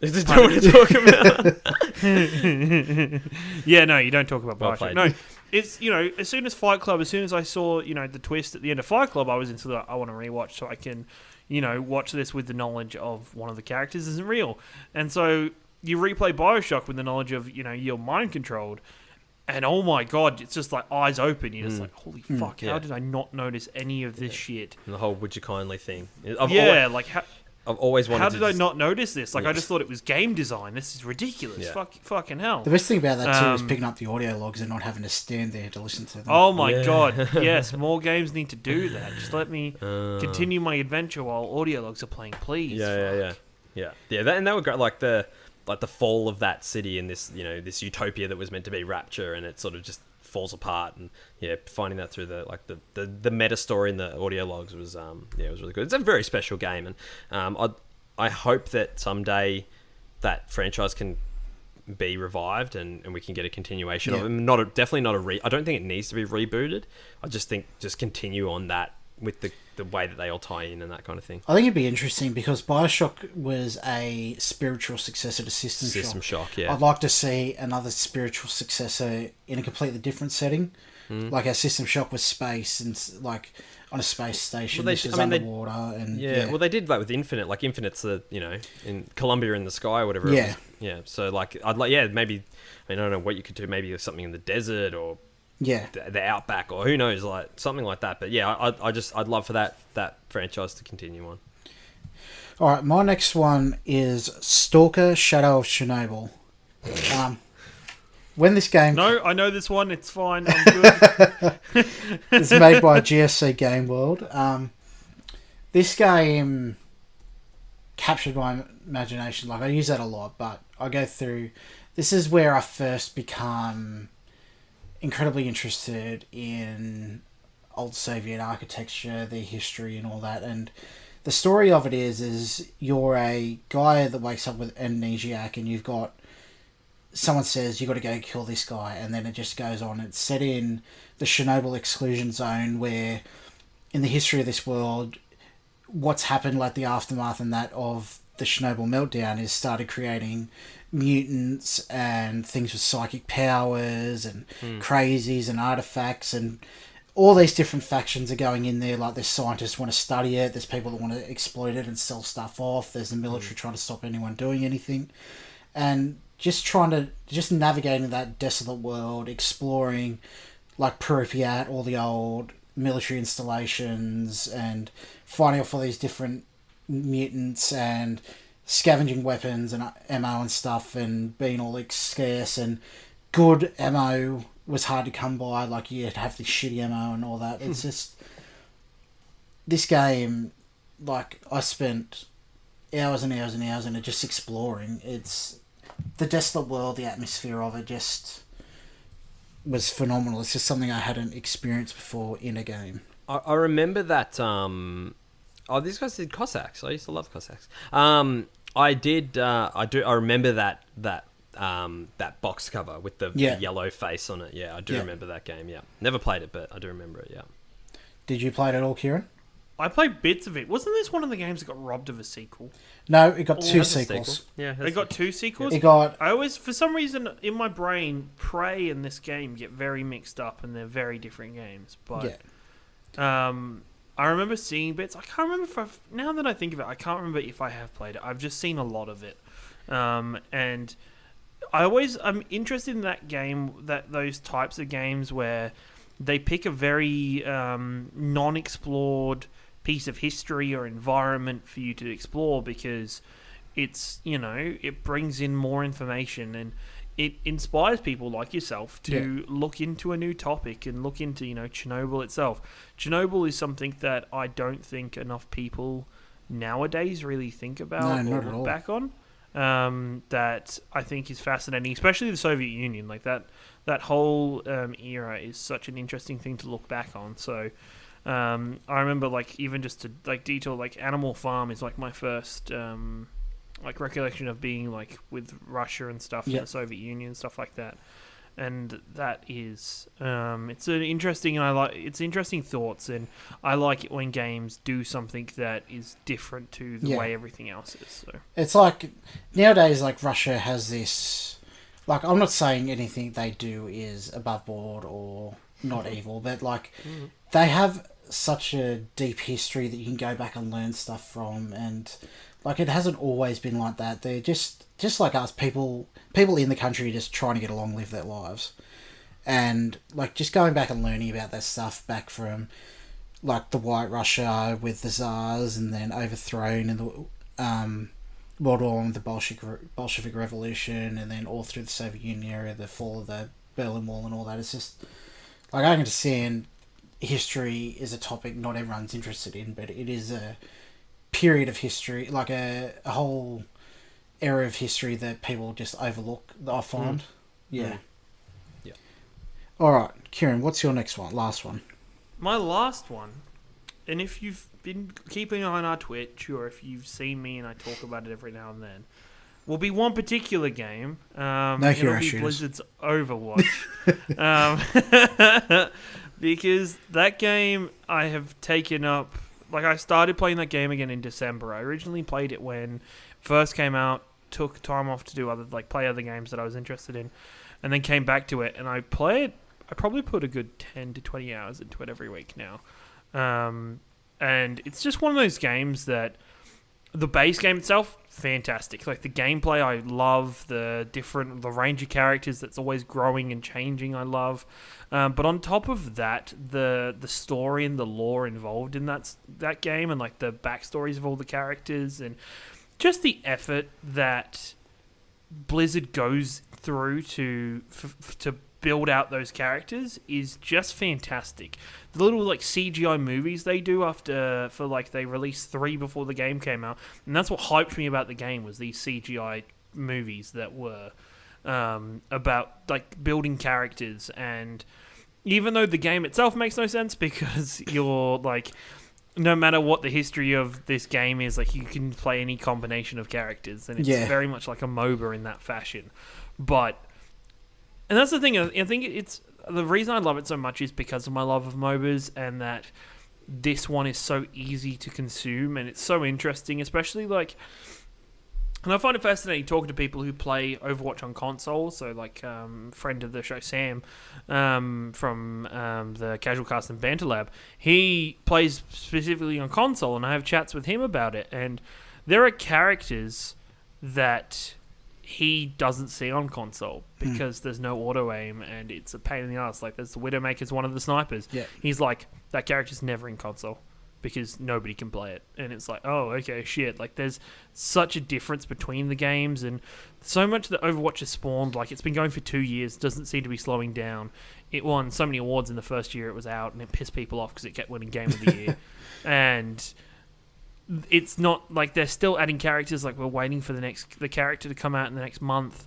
Is this what you're talking about? Yeah, no, you don't talk about Well Bioshock. played. No, it's, as soon as Fight Club, as soon as I saw, the twist at the end of Fight Club, I was into I want to rewatch so I can, watch this with the knowledge of one of the characters isn't real. And so you replay Bioshock with the knowledge of, you're mind controlled. And oh my god, it's just like eyes open. You're just like, holy fuck, how did I not notice any of this shit? And the whole would you kindly thing. I've always wanted how to did I not notice this? Like, I just thought it was game design. This is ridiculous. Yeah. Fucking hell. The best thing about that too is picking up the audio logs and not having to stand there to listen to them. Oh my god, yes, more games need to do that. Just let me continue my adventure while audio logs are playing, please. Yeah. And they were great. Like the fall of that city and this this utopia that was meant to be Rapture, and it sort of just falls apart. And finding that through the meta story in the audio logs was it was really good. It's a very special game, and I hope that someday that franchise can be revived and we can get a continuation of it. Definitely not I don't think it needs to be rebooted. I just think just continue on that with the way that they all tie in and that kind of thing. I think it'd be interesting because Bioshock was a spiritual successor to System Shock. Yeah. I'd like to see another spiritual successor in a completely different setting. Like our System Shock was space and like on a space station. This is underwater. Well, they did that with Infinite. Like Infinite's in Columbia in the sky or whatever. It was. Yeah. So like I'd like maybe I don't know what you could do. Maybe something in the desert or the outback or who knows, like something like that. But yeah, I'd love for that franchise to continue on. All right, my next one is Stalker: Shadow of Chernobyl. When this game No, I know this one, it's fine, I'm good. it's made by GSC Game World. This game captured my imagination. Like I use that a lot, but I go through this is where I first become incredibly interested in old Soviet architecture, their history and all that. And the story of it is you're a guy that wakes up with amnesiac and you've got someone says you got to go kill this guy, and then it just goes on. It's set in the Chernobyl exclusion zone where in the history of this world what's happened, like the aftermath and that of the Chernobyl meltdown, is started creating mutants and things with psychic powers and crazies and artifacts, and all these different factions are going in there. Like there's scientists want to study it, there's people that want to exploit it and sell stuff off, there's the military trying to stop anyone doing anything, and just navigating that desolate world, exploring like Pripyat, all the old military installations, and finding off all these different mutants and scavenging weapons and ammo and stuff, and being all like scarce, and good ammo was hard to come by. Like you'd have this shitty ammo and all that. It's just this game. Like I spent hours and hours and hours in it just exploring. It's the desolate world, the atmosphere of it just was phenomenal. It's just something I hadn't experienced before in a game. I remember that. These guys did Cossacks. I used to love Cossacks. I did. I remember that box cover with the yellow face on it. Yeah, I do remember that game. Yeah, never played it, but I do remember it. Yeah. Did you play it at all, Kieran? I played bits of it. Wasn't this one of the games that got robbed of a sequel? No, it got two sequels. Yeah, it got two sequels. I always, for some reason, in my brain, Prey and this game get very mixed up, and they're very different games. But I remember seeing bits. I can't remember now that I think of it, I can't remember if I have played it. I've just seen a lot of it, and I'm interested in that game, those types of games where they pick a very non-explored piece of history or environment for you to explore, because it's it brings in more information and it inspires people like yourself to look into a new topic and look into Chernobyl itself. Chernobyl is something that I don't think enough people nowadays really think about or look back on. That I think is fascinating, especially the Soviet Union. Like that whole era is such an interesting thing to look back on. So I remember, like, even just to like detail, like Animal Farm is like my first like recollection of being like with Russia and stuff, in Yeah. the Soviet Union and stuff like that. And that is, it's an interesting, and it's interesting thoughts, and I like it when games do something that is different to the way everything else is. So It's like nowadays, like Russia has this. Like, I'm not saying anything they do is above board or not evil, but like they have such a deep history that you can go back and learn stuff from, and like it hasn't always been like that. They're just like us, people in the country just trying to get along, live their lives, and like just going back and learning about that stuff back from like the White Russia with the Tsars, and then overthrown in the World War I, the Bolshevik Revolution, and then all through the Soviet Union era, the fall of the Berlin Wall and all that. It's just like I understand history is a topic not everyone's interested in, but it is a period of history, like a whole era of history that people just overlook, I find. Yeah. Yeah. Alright, Kieran, what's your next one? Last one. my last one, and if you've been keeping an eye on our Twitch, or if you've seen me and I talk about it every now and then, will be one particular game. No it'll hero be shooters. Blizzard's Overwatch. Because that game I have taken up. Like, I started playing that game again in December. I originally played it when it first came out, took time off to do play other games that I was interested in, and then came back to it. And I probably put a good 10 to 20 hours into it every week now. And it's just one of those games that the base game itself, fantastic. Like, the gameplay, I love. The range of characters that's always growing and changing, I love. But on top of that, the story and the lore involved in that game, and like the backstories of all the characters, and just the effort that Blizzard goes through to build out those characters is just fantastic. The little like CGI movies they do they released 3 before the game came out, and that's what hyped me about the game, was these CGI movies that were about like building characters. And even though the game itself makes no sense, because you're like, no matter what the history of this game is, like, you can play any combination of characters, and it's very much like a MOBA in that fashion. And that's the thing. I think it's the reason I love it so much is because of my love of MOBAs, and that this one is so easy to consume, and it's so interesting, especially like. And I find it fascinating talking to people who play Overwatch on console. So, like, friend of the show, Sam, from the Casual Cast and Banter Lab, he plays specifically on console, and I have chats with him about it. And there are characters that he doesn't see on console because there's no auto aim, and it's a pain in the ass. Like, there's the Widowmaker's one of the snipers. Yeah. He's like, that character's never in console, because nobody can play it. And it's like, oh, okay, shit. Like, there's such a difference between the games, and so much that Overwatch has spawned. Like, it's been going for 2 years, doesn't seem to be slowing down. It won so many awards in the first year it was out, and it pissed people off because it kept winning Game of the Year. And it's not like they're still adding characters. Like, we're waiting for the character to come out in the next month.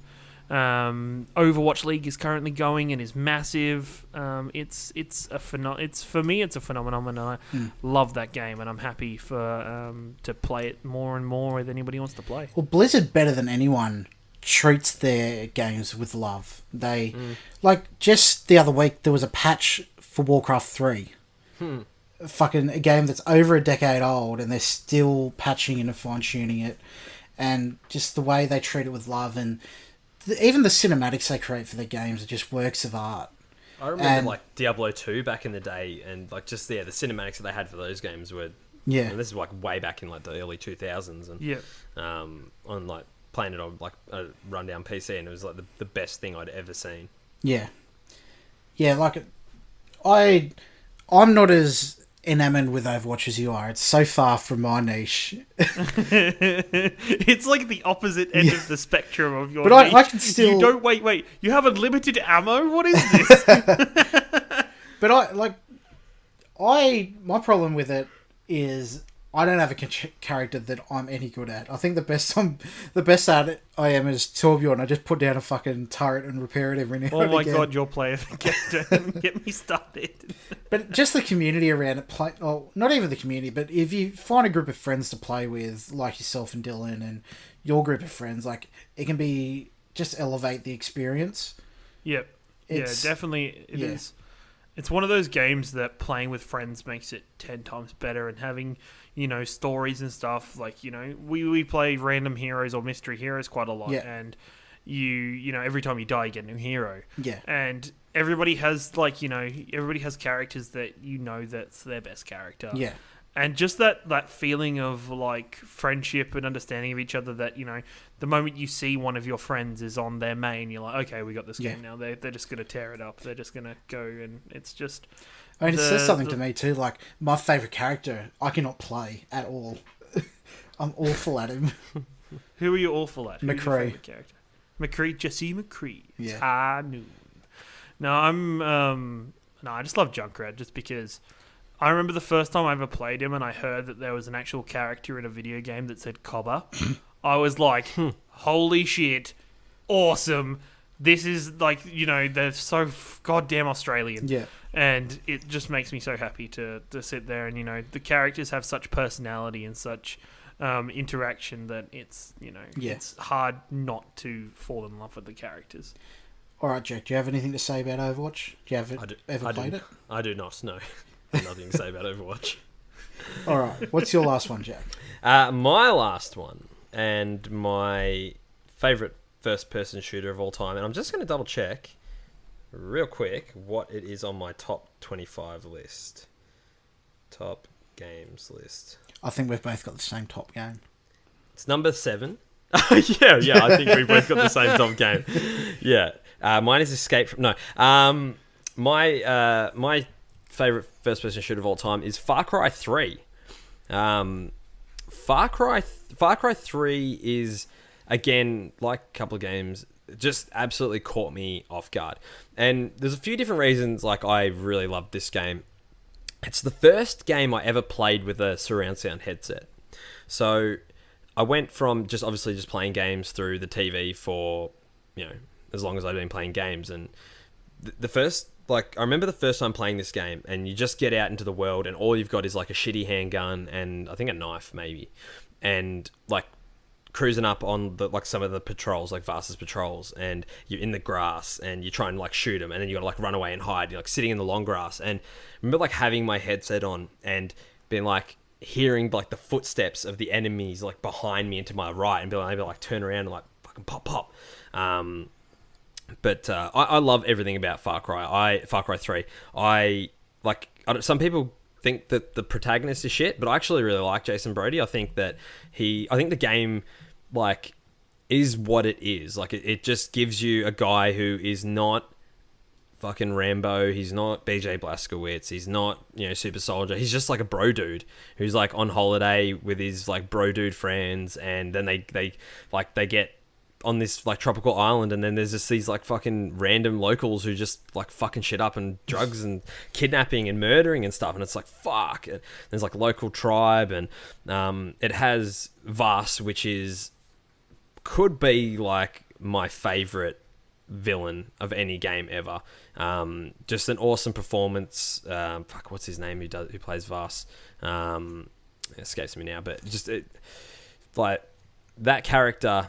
Overwatch League is currently going and is massive. It's for me it's a phenomenon, and I love that game, and I'm happy for to play it more and more with anybody who wants to play. Well, Blizzard, better than anyone, treats their games with love. They like, just the other week there was a patch for Warcraft 3. Fucking a game that's over a decade old, and they're still patching it and fine-tuning it, and just the way they treat it with love, and even the cinematics they create for their games are just works of art. I remember like Diablo 2 back in the day, and like just the cinematics that they had for those games were and this is like way back in like the early 2000s, and on like playing it on like a rundown PC, and it was like the best thing I'd ever seen. Like I'm not as enamored with Overwatch as you are. It's so far from my niche. It's like the opposite end of the spectrum of your but niche. I can still... You don't... Wait. You have unlimited ammo? What is this? But my problem with it is I don't have a character that I'm any good at. I think the best at it I am is Torbjorn. I just put down a fucking turret and repair it every now and again. Oh my god, your player get me started. But just the community around it, not even the community, but if you find a group of friends to play with, like yourself and Dylan and your group of friends, like, it can be just elevate the experience. Yep. Definitely it is. It's one of those games that playing with friends makes it 10 times better, and having, stories and stuff. Like, we play random heroes or mystery heroes quite a lot, and every time you die, you get a new hero. Yeah. And everybody has, everybody has characters that that's their best character. Yeah. And just that feeling of, like, friendship and understanding of each other that, the moment you see one of your friends is on their main, you're like, okay, we got this game now. They're just going to tear it up. They're just going to go, and it's just... I mean, it says something to me, too. Like, my favourite character, I cannot play at all. I'm awful at him. Who are you awful at? McCree. Who's your favourite character? McCree, Jesse McCree. Yeah. I knew. No, I just love Junkrat, just because... I remember the first time I ever played him and I heard that there was an actual character in a video game that said Cobber. I was like, holy shit, awesome. This is like, they're so goddamn Australian. Yeah. And it just makes me so happy to sit there and, the characters have such personality and such interaction that it's, it's hard not to fall in love with the characters. All right, Jack, do you have anything to say about Overwatch? Do you ever played it? I do not, no. Nothing to say about Overwatch. All right. What's your last one, Jack? My last one, and my favourite first-person shooter of all time, and I'm just going to double-check real quick what it is on my top 25 list. Top games list. I think we've both got the same top game. It's number 7. yeah, I think we've both got the same top game. Yeah. Mine is Escape from... No. My favorite first-person shooter of all time is Far Cry 3. Far Cry 3 is, again, like a couple of games, just absolutely caught me off guard. And there's a few different reasons, like, I really loved this game. It's the first game I ever played with a surround sound headset. So I went from just playing games through the TV for, as long as I'd been playing games. And the first... Like, I remember the first time playing this game, and you just get out into the world, and all you've got is, like, a shitty handgun and, I think, a knife, maybe. And, like, cruising up on, some of the patrols, like, Vasa's patrols, and you're in the grass, and you try and, like, shoot them, and then you gotta, like, run away and hide. You're, like, sitting in the long grass. And I remember, like, having my headset on and being, like, hearing, like, the footsteps of the enemies, like, behind me and to my right, and being able to, like, turn around and, like, fucking pop. But I love everything about Far Cry 3. Some people think that the protagonist is shit, but I actually really like Jason Brody. I think that the game, like, is what it is. Like, it just gives you a guy who is not fucking Rambo. He's not BJ Blazkowicz. He's not, Super Soldier. He's just like a bro dude who's, like, on holiday with his, like, bro dude friends, and then they get on this, like, tropical island, and then there's just these, like, fucking random locals who just, like, fucking shit up, and drugs and kidnapping and murdering and stuff, and it's like, fuck. And there's, like, local tribe, and it has Vas, which could be, like, my favorite villain of any game ever. Just an awesome performance. What's his name who plays Vas? It escapes me now, but just that character.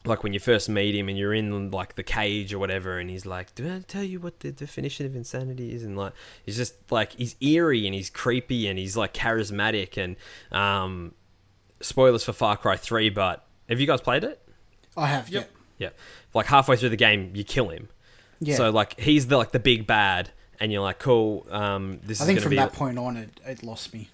Like, when you first meet him and you're in, like, the cage or whatever, and he's like, do I tell you what the definition of insanity is? And, like, he's just, like, he's eerie and he's creepy and he's, like, charismatic. And spoilers for Far Cry 3, but have you guys played it? I have, yep. Yeah. Like, halfway through the game, you kill him. Yeah. So, like, he's the big bad, and you're like, cool, this is going to be... I think from that point on, it lost me.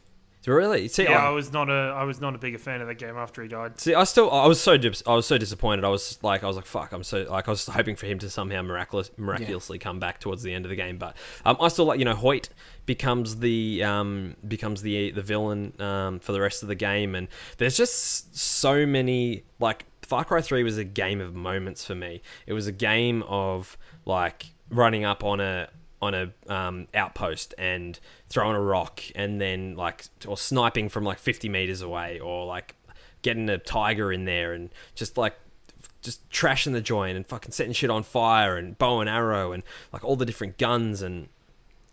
Really? See, yeah, I was not a big fan of that game after he died. See, I was so disappointed. I was like, fuck. I was hoping for him to somehow miraculously come back towards the end of the game. But I still like, Hoyt becomes the villain for the rest of the game, and there's just so many, like, Far Cry 3 was a game of moments for me. It was a game of, like, running up on a on a outpost and throwing a rock, and then like or sniping from like 50 meters away, or like getting a tiger in there and just trashing the joint and fucking setting shit on fire, and bow and arrow and like all the different guns. And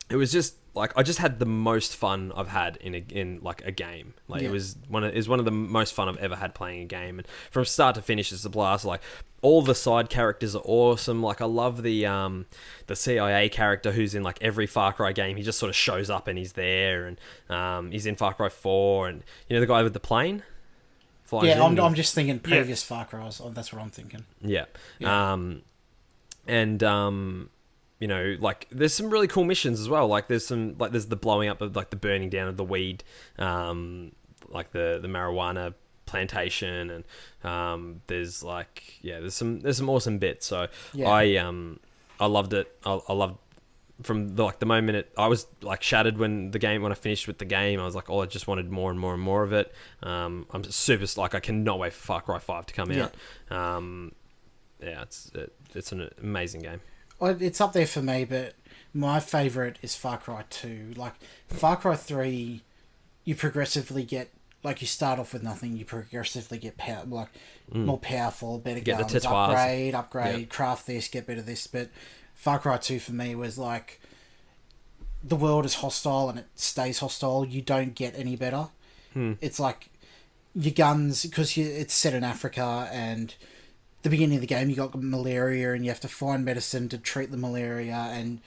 it was just like I just had the most fun I've had in a game. Like it was one of the most fun I've ever had playing a game, and from start to finish it's a blast. Like all the side characters are awesome. Like I love the CIA character who's in like every Far Cry game. He just sort of shows up and he's there, and he's in Far Cry 4, and you know the guy with the plane. Yeah, I'm just thinking previous Far Cries. Oh, that's what I'm thinking. Yeah. You know, like there's some really cool missions as well. Like there's the blowing up of like the burning down of the weed, like the marijuana plantation, and there's like there's some awesome bits. So I loved it. I loved from the moment I was like shattered when I finished with the game. I was like, I just wanted more and more and more of it. I'm super like I cannot wait for Far Cry 5 to come out. It's an amazing game. It's up there for me, but my favourite is Far Cry 2. Like, Far Cry 3, you progressively get... Like, you start off with nothing, you progressively get more powerful, better get guns, upgrade, craft this, get better this. But Far Cry 2 for me was like... The world is hostile and it stays hostile. You don't get any better. It's like... Your guns... Because it's set in Africa, and... The beginning of the game, you got malaria, and you have to find medicine to treat the malaria, and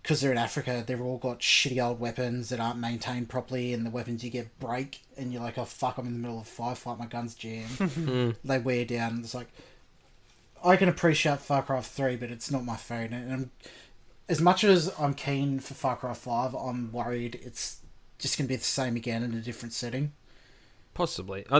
because they're in Africa, they've all got shitty old weapons that aren't maintained properly, and the weapons you get break, and you're like, oh fuck, I'm in the middle of a firefight, my gun's jammed. They wear down. It's like, I can appreciate Far Cry 3, but it's not my favourite. And as much as I'm keen for Far Cry 5, I'm worried it's just going to be the same again in a different setting. Possibly. I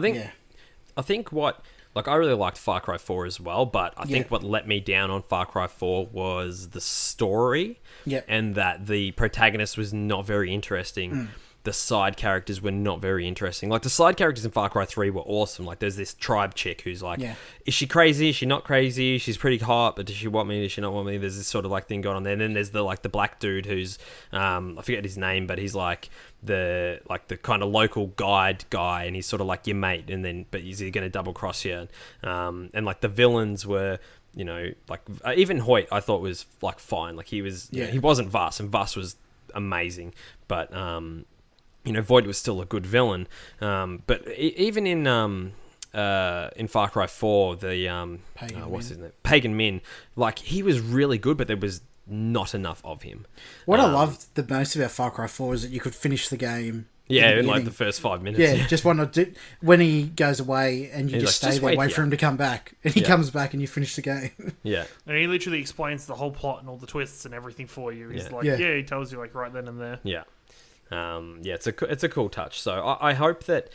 think what... Like, I really liked Far Cry 4 as well, but I think what let me down on Far Cry 4 was the story, and that the protagonist was not very interesting. The side characters were not very interesting. Like, the side characters in Far Cry 3 were awesome. Like, there's this tribe chick who's like, is she crazy? Is she not crazy? She's pretty hot, but does she want me? Does she not want me? There's this sort of, like, thing going on there. And then there's the black dude who's, I forget his name, but he's, like, the kind of local guide guy, and he's sort of like your mate, but is he going to double cross you? And, like, the villains were... You know, like, even Hoyt, I thought was, like, fine. Like, he was... You know, he wasn't Vass, and Vass was amazing. But, you know, Void was still a good villain. But even in Far Cry 4, the... what's his name? Pagan Min. Like, he was really good, but there was not enough of him. What I loved the most about Far Cry 4 is that you could finish the game... in like the first 5 minutes. Yeah, just when he goes away and you just stay there, wait for him to come back. And he comes back and you finish the game. Yeah. And he literally explains the whole plot and all the twists and everything for you. He's he tells you like right then and there. Yeah. It's a cool touch. So I hope that...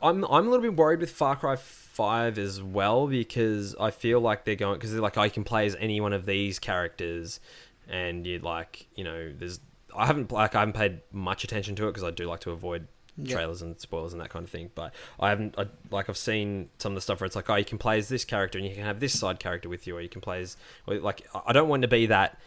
I'm a little bit worried with Far Cry 5 as well, because I feel like they're going... Because they're like, I can play as any one of these characters, and you'd like, you know, there's... I haven't paid much attention to it because I do like to avoid trailers and spoilers and that kind of thing. But I've seen some of the stuff where it's like, oh, you can play as this character and you can have this side character with you, or you can play as... Like, I don't want to be that...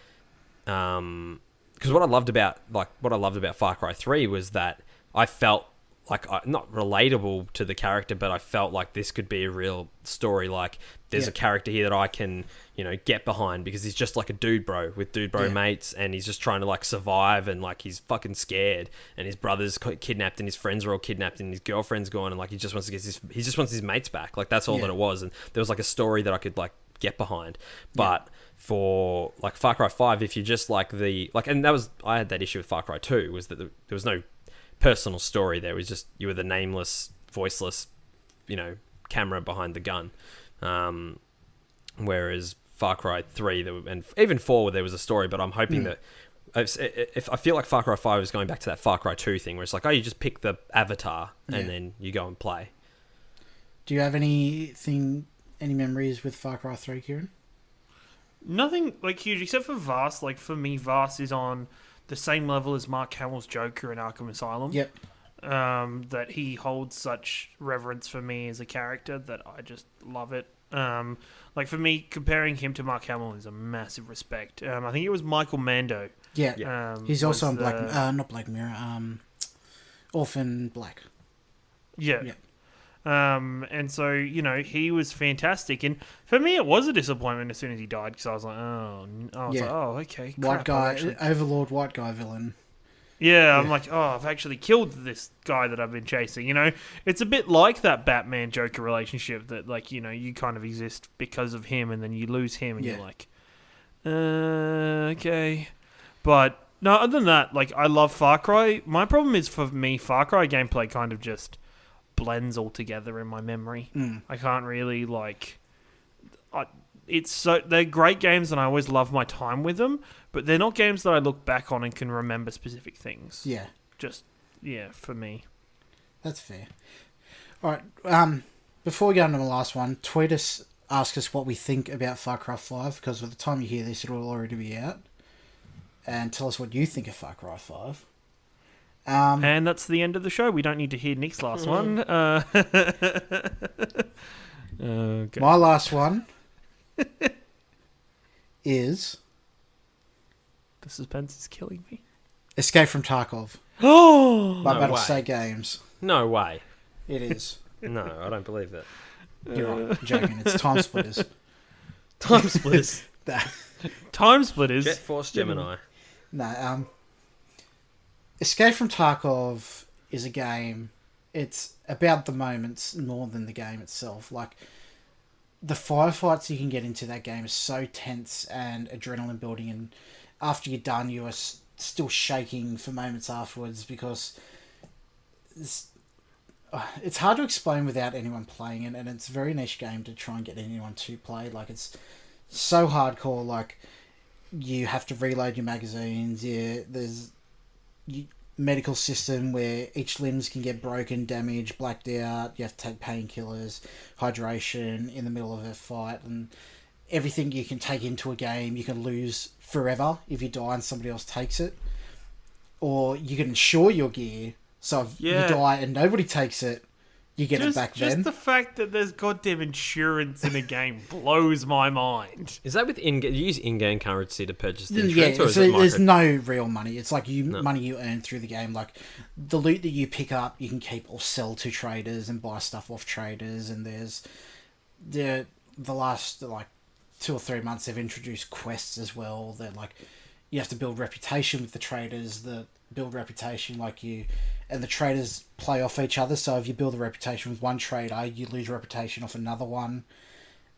Because what I loved about Far Cry 3 was that I felt like not relatable to the character, but I felt like this could be a real story. Like, there's a character here that I can, you know, get behind, because he's just like a dude bro with dude bro mates, and he's just trying to like survive, and like he's fucking scared, and his brother's kidnapped, and his friends are all kidnapped, and his girlfriend's gone, and like he just wants his mates back. Like, that's all that it was, and there was like a story that I could like get behind. But for like Far Cry 5, if you just like and I had that issue with Far Cry 2, was that there was no personal story. There was just, you were the nameless, voiceless, you know, camera behind the gun. Whereas Far Cry 3, and even 4, there was a story, but I'm hoping that if I feel like Far Cry 5 is going back to that Far Cry 2 thing, where it's like, oh, you just pick the avatar and then you go and play. Do you have any memories with Far Cry 3, Kieran? Nothing like huge, except for Vass. Like, for me, Vass is on the same level as Mark Hamill's Joker in Arkham Asylum. Yep. That he holds such reverence for me as a character that I just love it. Like, for me, comparing him to Mark Hamill is a massive respect. I think it was Michael Mando Yeah, he's also on not Black Mirror, Orphan Black. Yeah. And so, he was fantastic. And for me, it was a disappointment as soon as he died, because I was like, okay. White crap, guy, Overlord white guy villain. Yeah, I'm like, I've actually killed this guy that I've been chasing. It's a bit like that Batman-Joker relationship that, like, you kind of exist because of him, and then you lose him, and you're like, okay. But, no, other than that, like, I love Far Cry. My problem is, for me, Far Cry gameplay kind of just blends all together in my memory. I can't really, like... they're great games, and I always love my time with them, but they're not games that I look back on and can remember specific things. Yeah. For me. That's fair. Alright, before we go on to the last one, tweet us, ask us what we think about Far Cry 5, because by the time you hear this, it'll already be out. And tell us what you think of Far Cry 5. And that's the end of the show. We don't need to hear Nick's last one. Okay. My last one is... The suspense is killing me. Escape from Tarkov. Oh! By Battlestate Games. No way. It is. No, I don't believe that. You're right. I'm joking. It's Time Splitters. Time Splitters. Time Splitters? Jet Force Gemini. No, Escape from Tarkov is a game. It's about the moments more than the game itself. Like, the firefights you can get into that game is so tense and adrenaline building, and after you're done, you are still shaking for moments afterwards, because it's hard to explain without anyone playing it, and it's a very niche game to try and get anyone to play. Like, it's so hardcore. Like, you have to reload your magazines. There's medical system where each limbs can get broken, damaged, blacked out. You have to take painkillers, hydration in the middle of a fight, and everything you can take into a game you can lose forever if you die and somebody else takes it. Or you can insure your gear, so if you die and nobody takes it, you get it back then. Just the fact that there's goddamn insurance in a game blows my mind. Is that with you use in-game currency to purchase the insurance? Yeah, or so there's no real money. It's like money you earn through the game. Like, the loot that you pick up, you can keep or sell to traders and buy stuff off traders. And there's the last, like, 2 or 3 months, they've introduced quests as well. That, like, you have to build reputation with the traders that build reputation like you, and the traders play off each other. So if you build a reputation with one trader, you lose reputation off another one,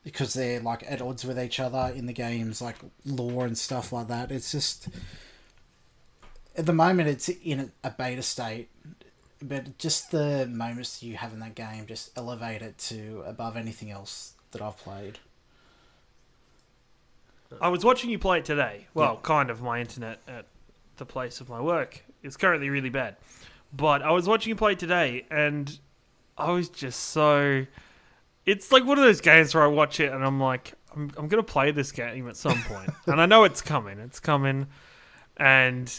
because they're, like, at odds with each other in the game's, like, lore and stuff like that. It's just, at the moment it's in a beta state, but just the moments you have in that game just elevate it to above anything else that I've played. I was watching you play it today. Well, kind of. My internet at the place of my work is currently really bad. But I was watching you play it today, and I was just so... It's like one of those games where I watch it, and I'm like, I'm going to play this game at some point. And I know it's coming. It's coming. And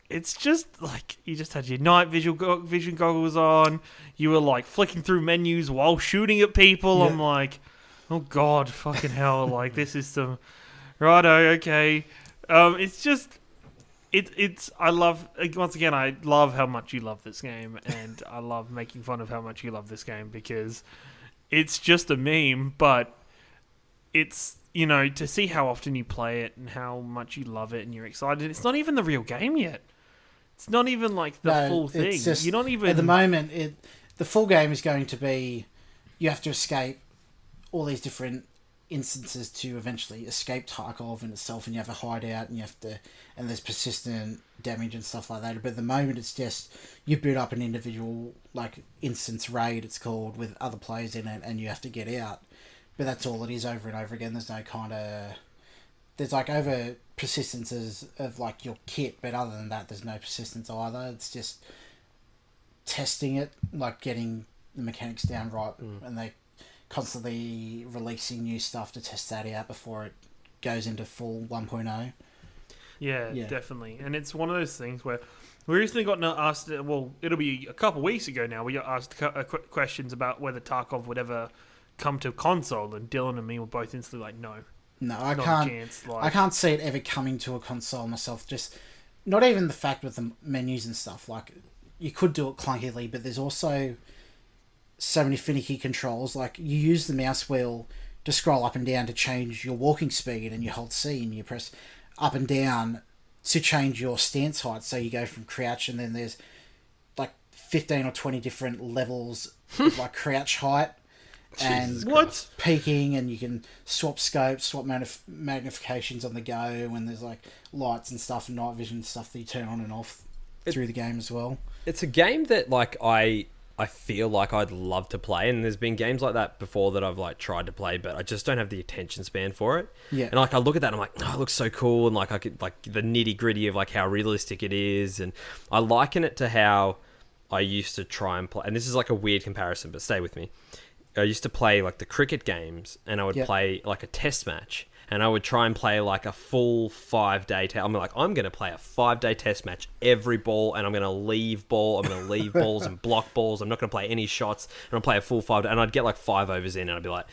it's just like, you just had your night vision goggles on. You were, like, flicking through menus while shooting at people. Yeah. I'm like... Oh God, fucking hell! Like, this is some righto. Okay, it's just it's. I love, once again. I love how much you love this game, and I love making fun of how much you love this game, because it's just a meme. But it's, to see how often you play it and how much you love it and you're excited. It's not even the real game yet. It's not even like the full thing. It's just, you're not even at the moment. The full game is going to be, you have to escape all these different instances to eventually escape Tarkov in itself, and you have a hideout, and and there's persistent damage and stuff like that. But at the moment, it's just you boot up an individual, like, instance raid, it's called, with other players in it, and you have to get out. But that's all it is over and over again. There's no kind of... There's, like, over persistences of, like, your kit, but other than that, there's no persistence either. It's just testing it, like, getting the mechanics down right, and they constantly releasing new stuff to test that out before it goes into full 1.0. Yeah, definitely. And it's one of those things where we recently got asked, well, it'll be a couple of weeks ago now, we got asked questions about whether Tarkov would ever come to console, and Dylan and me were both instantly like, no. No, I Not a can't. chance, I can't see it ever coming to a console myself. Just not even the fact with the menus and stuff. Like, you could do it clunkily, but there's also so many finicky controls. Like, you use the mouse wheel to scroll up and down to change your walking speed, and you hold C and you press up and down to change your stance height. So you go from crouch, and then there's like 15 or 20 different levels of like crouch height and what? peaking, and you can swap scopes, swap magnifications on the go, and there's like lights and stuff and night vision stuff that you turn on and off through the game as well. It's a game that like I feel like I'd love to play, and there's been games like that before that I've like tried to play, but I just don't have the attention span for it. Yeah. And like I look at that and I'm like, oh, it looks so cool, and like I could like the nitty gritty of like how realistic it is, and I liken it to how I used to try and play, and this is like a weird comparison, but stay with me. I used to play like the cricket games, and I would play like a test match, and I would try and play like a full 5-day I'm like, I'm going to play a 5-day test match every ball, and I'm going to leave balls and block balls. I'm not going to play any shots, and I'll play a full 5-day, and I'd get like 5 overs in, and I'd be like,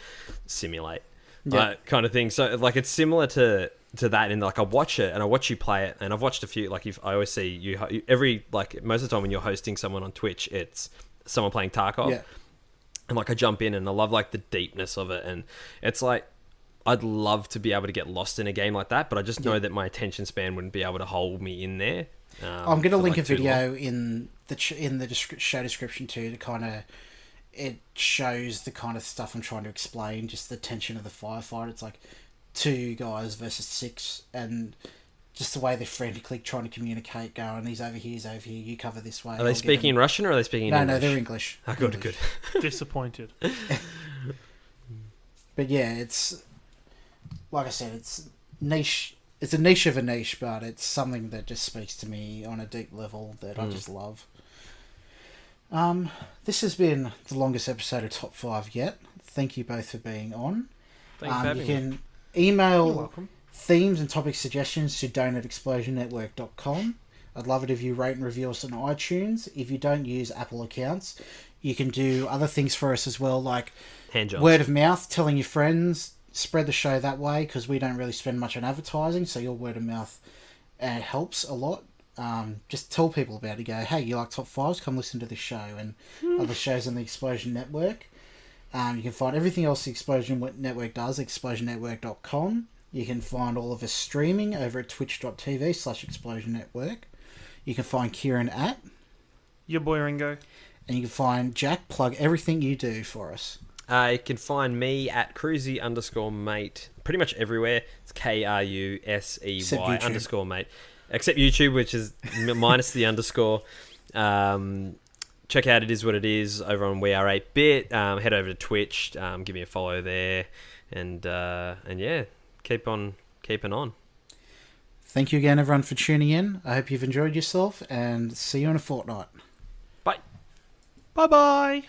simulate, kind of thing. So like it's similar to that, in like I watch it and I watch you play it, and I've watched a few. Like I always see you every like most of the time when you're hosting someone on Twitch, it's someone playing Tarkov. Yeah. And like I jump in and I love like the deepness of it, and it's like I'd love to be able to get lost in a game like that, but I just know that my attention span wouldn't be able to hold me in there. I'm going to link like a video in the show description too, to kind of it shows the kind of stuff I'm trying to explain, just the tension of the firefight. It's like 2 guys versus 6, and just the way they're frantically trying to communicate, going, he's over here, you cover this way. Are they speaking in Russian, or are they speaking in English? No, they're English. Oh, good, English. good. Disappointed. But yeah, it's, like I said, it's niche. It's a niche of a niche, but it's something that just speaks to me on a deep level that I just love. This has been the longest episode of Top 5 yet. Thank you both for being on. Thanks for having me. You can email You're welcome. themes and topic suggestions to donut@explosionnetwork.com. I'd love it if you rate and review us on iTunes. If you don't use Apple accounts, you can do other things for us as well, like Hand jobs. word of mouth, telling your friends, spread the show that way, because we don't really spend much on advertising, so your word of mouth helps a lot. Just tell people about it. Go, hey, you like Top 5s? Come listen to this show and other shows on the Explosion Network. You can find everything else the Explosion Network does at explosionnetwork.com. You can find all of us streaming over at twitch.tv/Explosion Network. You can find Kieran at... Your boy Ringo. And you can find Jack. Plug everything you do for us. You can find me at Cruisy_mate pretty much everywhere. It's KRUSEY _mate. Except YouTube, which is minus the underscore. Check out It Is What It Is over on We Are 8-Bit. Head over to Twitch. Give me a follow there. And yeah, keep on keeping on. Thank you again, everyone, for tuning in. I hope you've enjoyed yourself, and see you in a fortnight. Bye. Bye-bye.